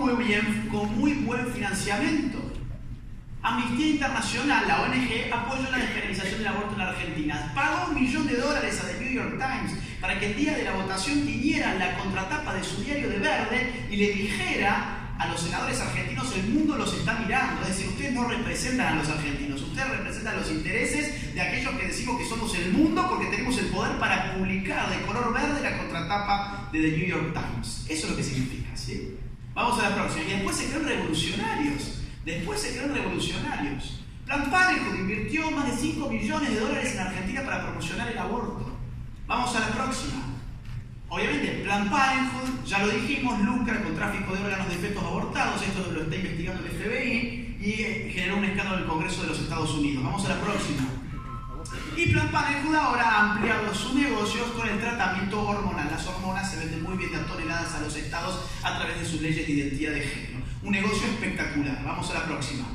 muy buen financiamiento. Amnistía Internacional, la ONG, apoyó la despenalización del aborto en la Argentina. Pagó $1 millón a The New York Times para que el día de la votación tiñera la contratapa de su diario de verde y le dijera a los senadores argentinos: el mundo los está mirando. Es decir, ustedes no representan a los argentinos, ustedes representan los intereses de aquellos que decimos que somos el mundo porque tenemos el poder para publicar de color verde la contratapa de The New York Times. Eso es lo que significa, ¿sí? Vamos a la próxima. Y después se crean revolucionarios. Planned Parenthood invirtió más de $5 millones en Argentina para promocionar el aborto. Vamos a la próxima. Obviamente, Planned Parenthood, ya lo dijimos, lucra con tráfico de órganos de fetos abortados. Esto lo está investigando el FBI y generó un escándalo en el Congreso de los Estados Unidos. Vamos a la próxima. Y Planned Parenthood ahora ha ampliado sus negocios con el tratamiento hormonal. Las hormonas se venden muy bien de a toneladas a los estados a través de sus leyes de identidad de género. Un negocio espectacular. Vamos a la próxima.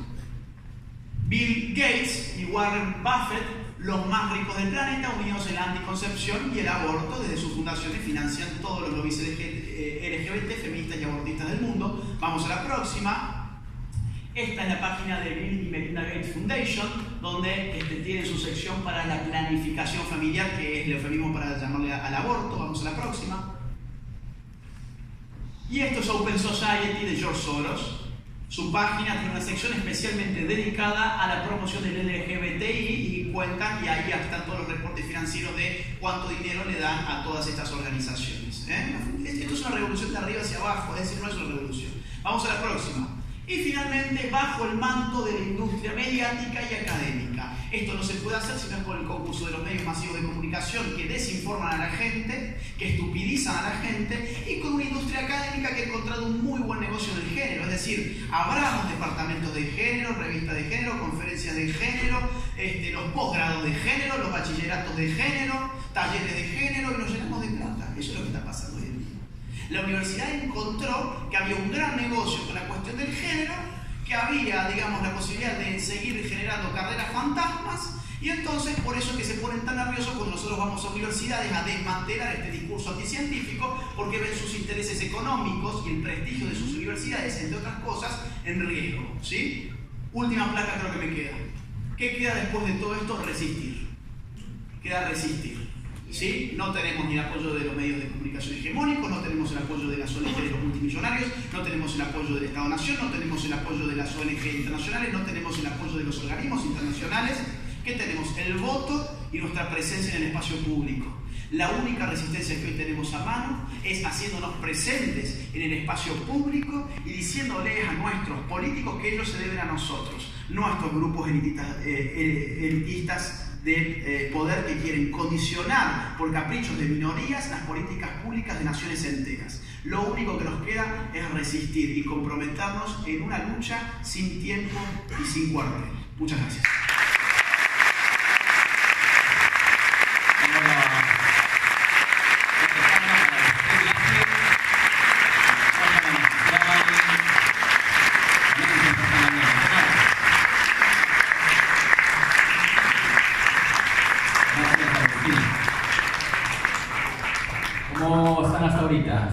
Bill Gates y Warren Buffett, los más ricos del planeta, unidos en la anticoncepción y el aborto, desde sus fundaciones financian todos los lobbies LGBT, feministas y abortistas del mundo. Vamos a la próxima. Esta es la página de Bill y Melinda Gates Foundation, donde tienen su sección para la planificación familiar, que es el eufemismo para llamarle al aborto. Vamos a la próxima. Y esto es Open Society de George Soros. Su página tiene una sección especialmente dedicada a la promoción del LGBTI y cuentan, y ahí están todos los reportes financieros de cuánto dinero le dan a todas estas organizaciones. Esto es una revolución de arriba hacia abajo, es decir, no es una revolución. Vamos a la próxima. Y finalmente, bajo el manto de la industria mediática y académica. Esto no se puede hacer si no es por el concurso de los medios masivos de comunicación que desinforman a la gente, que estupidizan a la gente, y con una industria académica que ha encontrado un muy buen negocio del género. Es decir, abramos departamentos de género, revistas de género, conferencias de género, los posgrados de género, los bachilleratos de género, talleres de género, y nos llenamos de plata. Eso es lo que está pasando hoy en día. La universidad encontró que había un gran negocio con la cuestión del género, que había, digamos, la posibilidad de seguir generando carreras fantasmas, y entonces por eso es que se ponen tan nerviosos cuando nosotros vamos a universidades a desmantelar este discurso anticientífico, porque ven sus intereses económicos y el prestigio de sus universidades, entre otras cosas, en riesgo, ¿sí? Última placa creo que me queda. ¿Qué queda después de todo esto? Resistir. Queda resistir. ¿Sí? No tenemos ni el apoyo de los medios de comunicación hegemónicos, no tenemos el apoyo de las ONG de los multimillonarios, no tenemos el apoyo del Estado-Nación, no tenemos el apoyo de las ONG internacionales, no tenemos el apoyo de los organismos internacionales. ¿Qué tenemos? El voto y nuestra presencia en el espacio público. La única resistencia que hoy tenemos a mano es haciéndonos presentes en el espacio público y diciéndoles a nuestros políticos que ellos se deben a nosotros, no a estos grupos elitistas de poder que quieren condicionar por caprichos de minorías las políticas públicas de naciones enteras. Lo único que nos queda es resistir y comprometernos en una lucha sin tiempo y sin cuartel. Muchas gracias. ¿Cómo están hasta ahorita?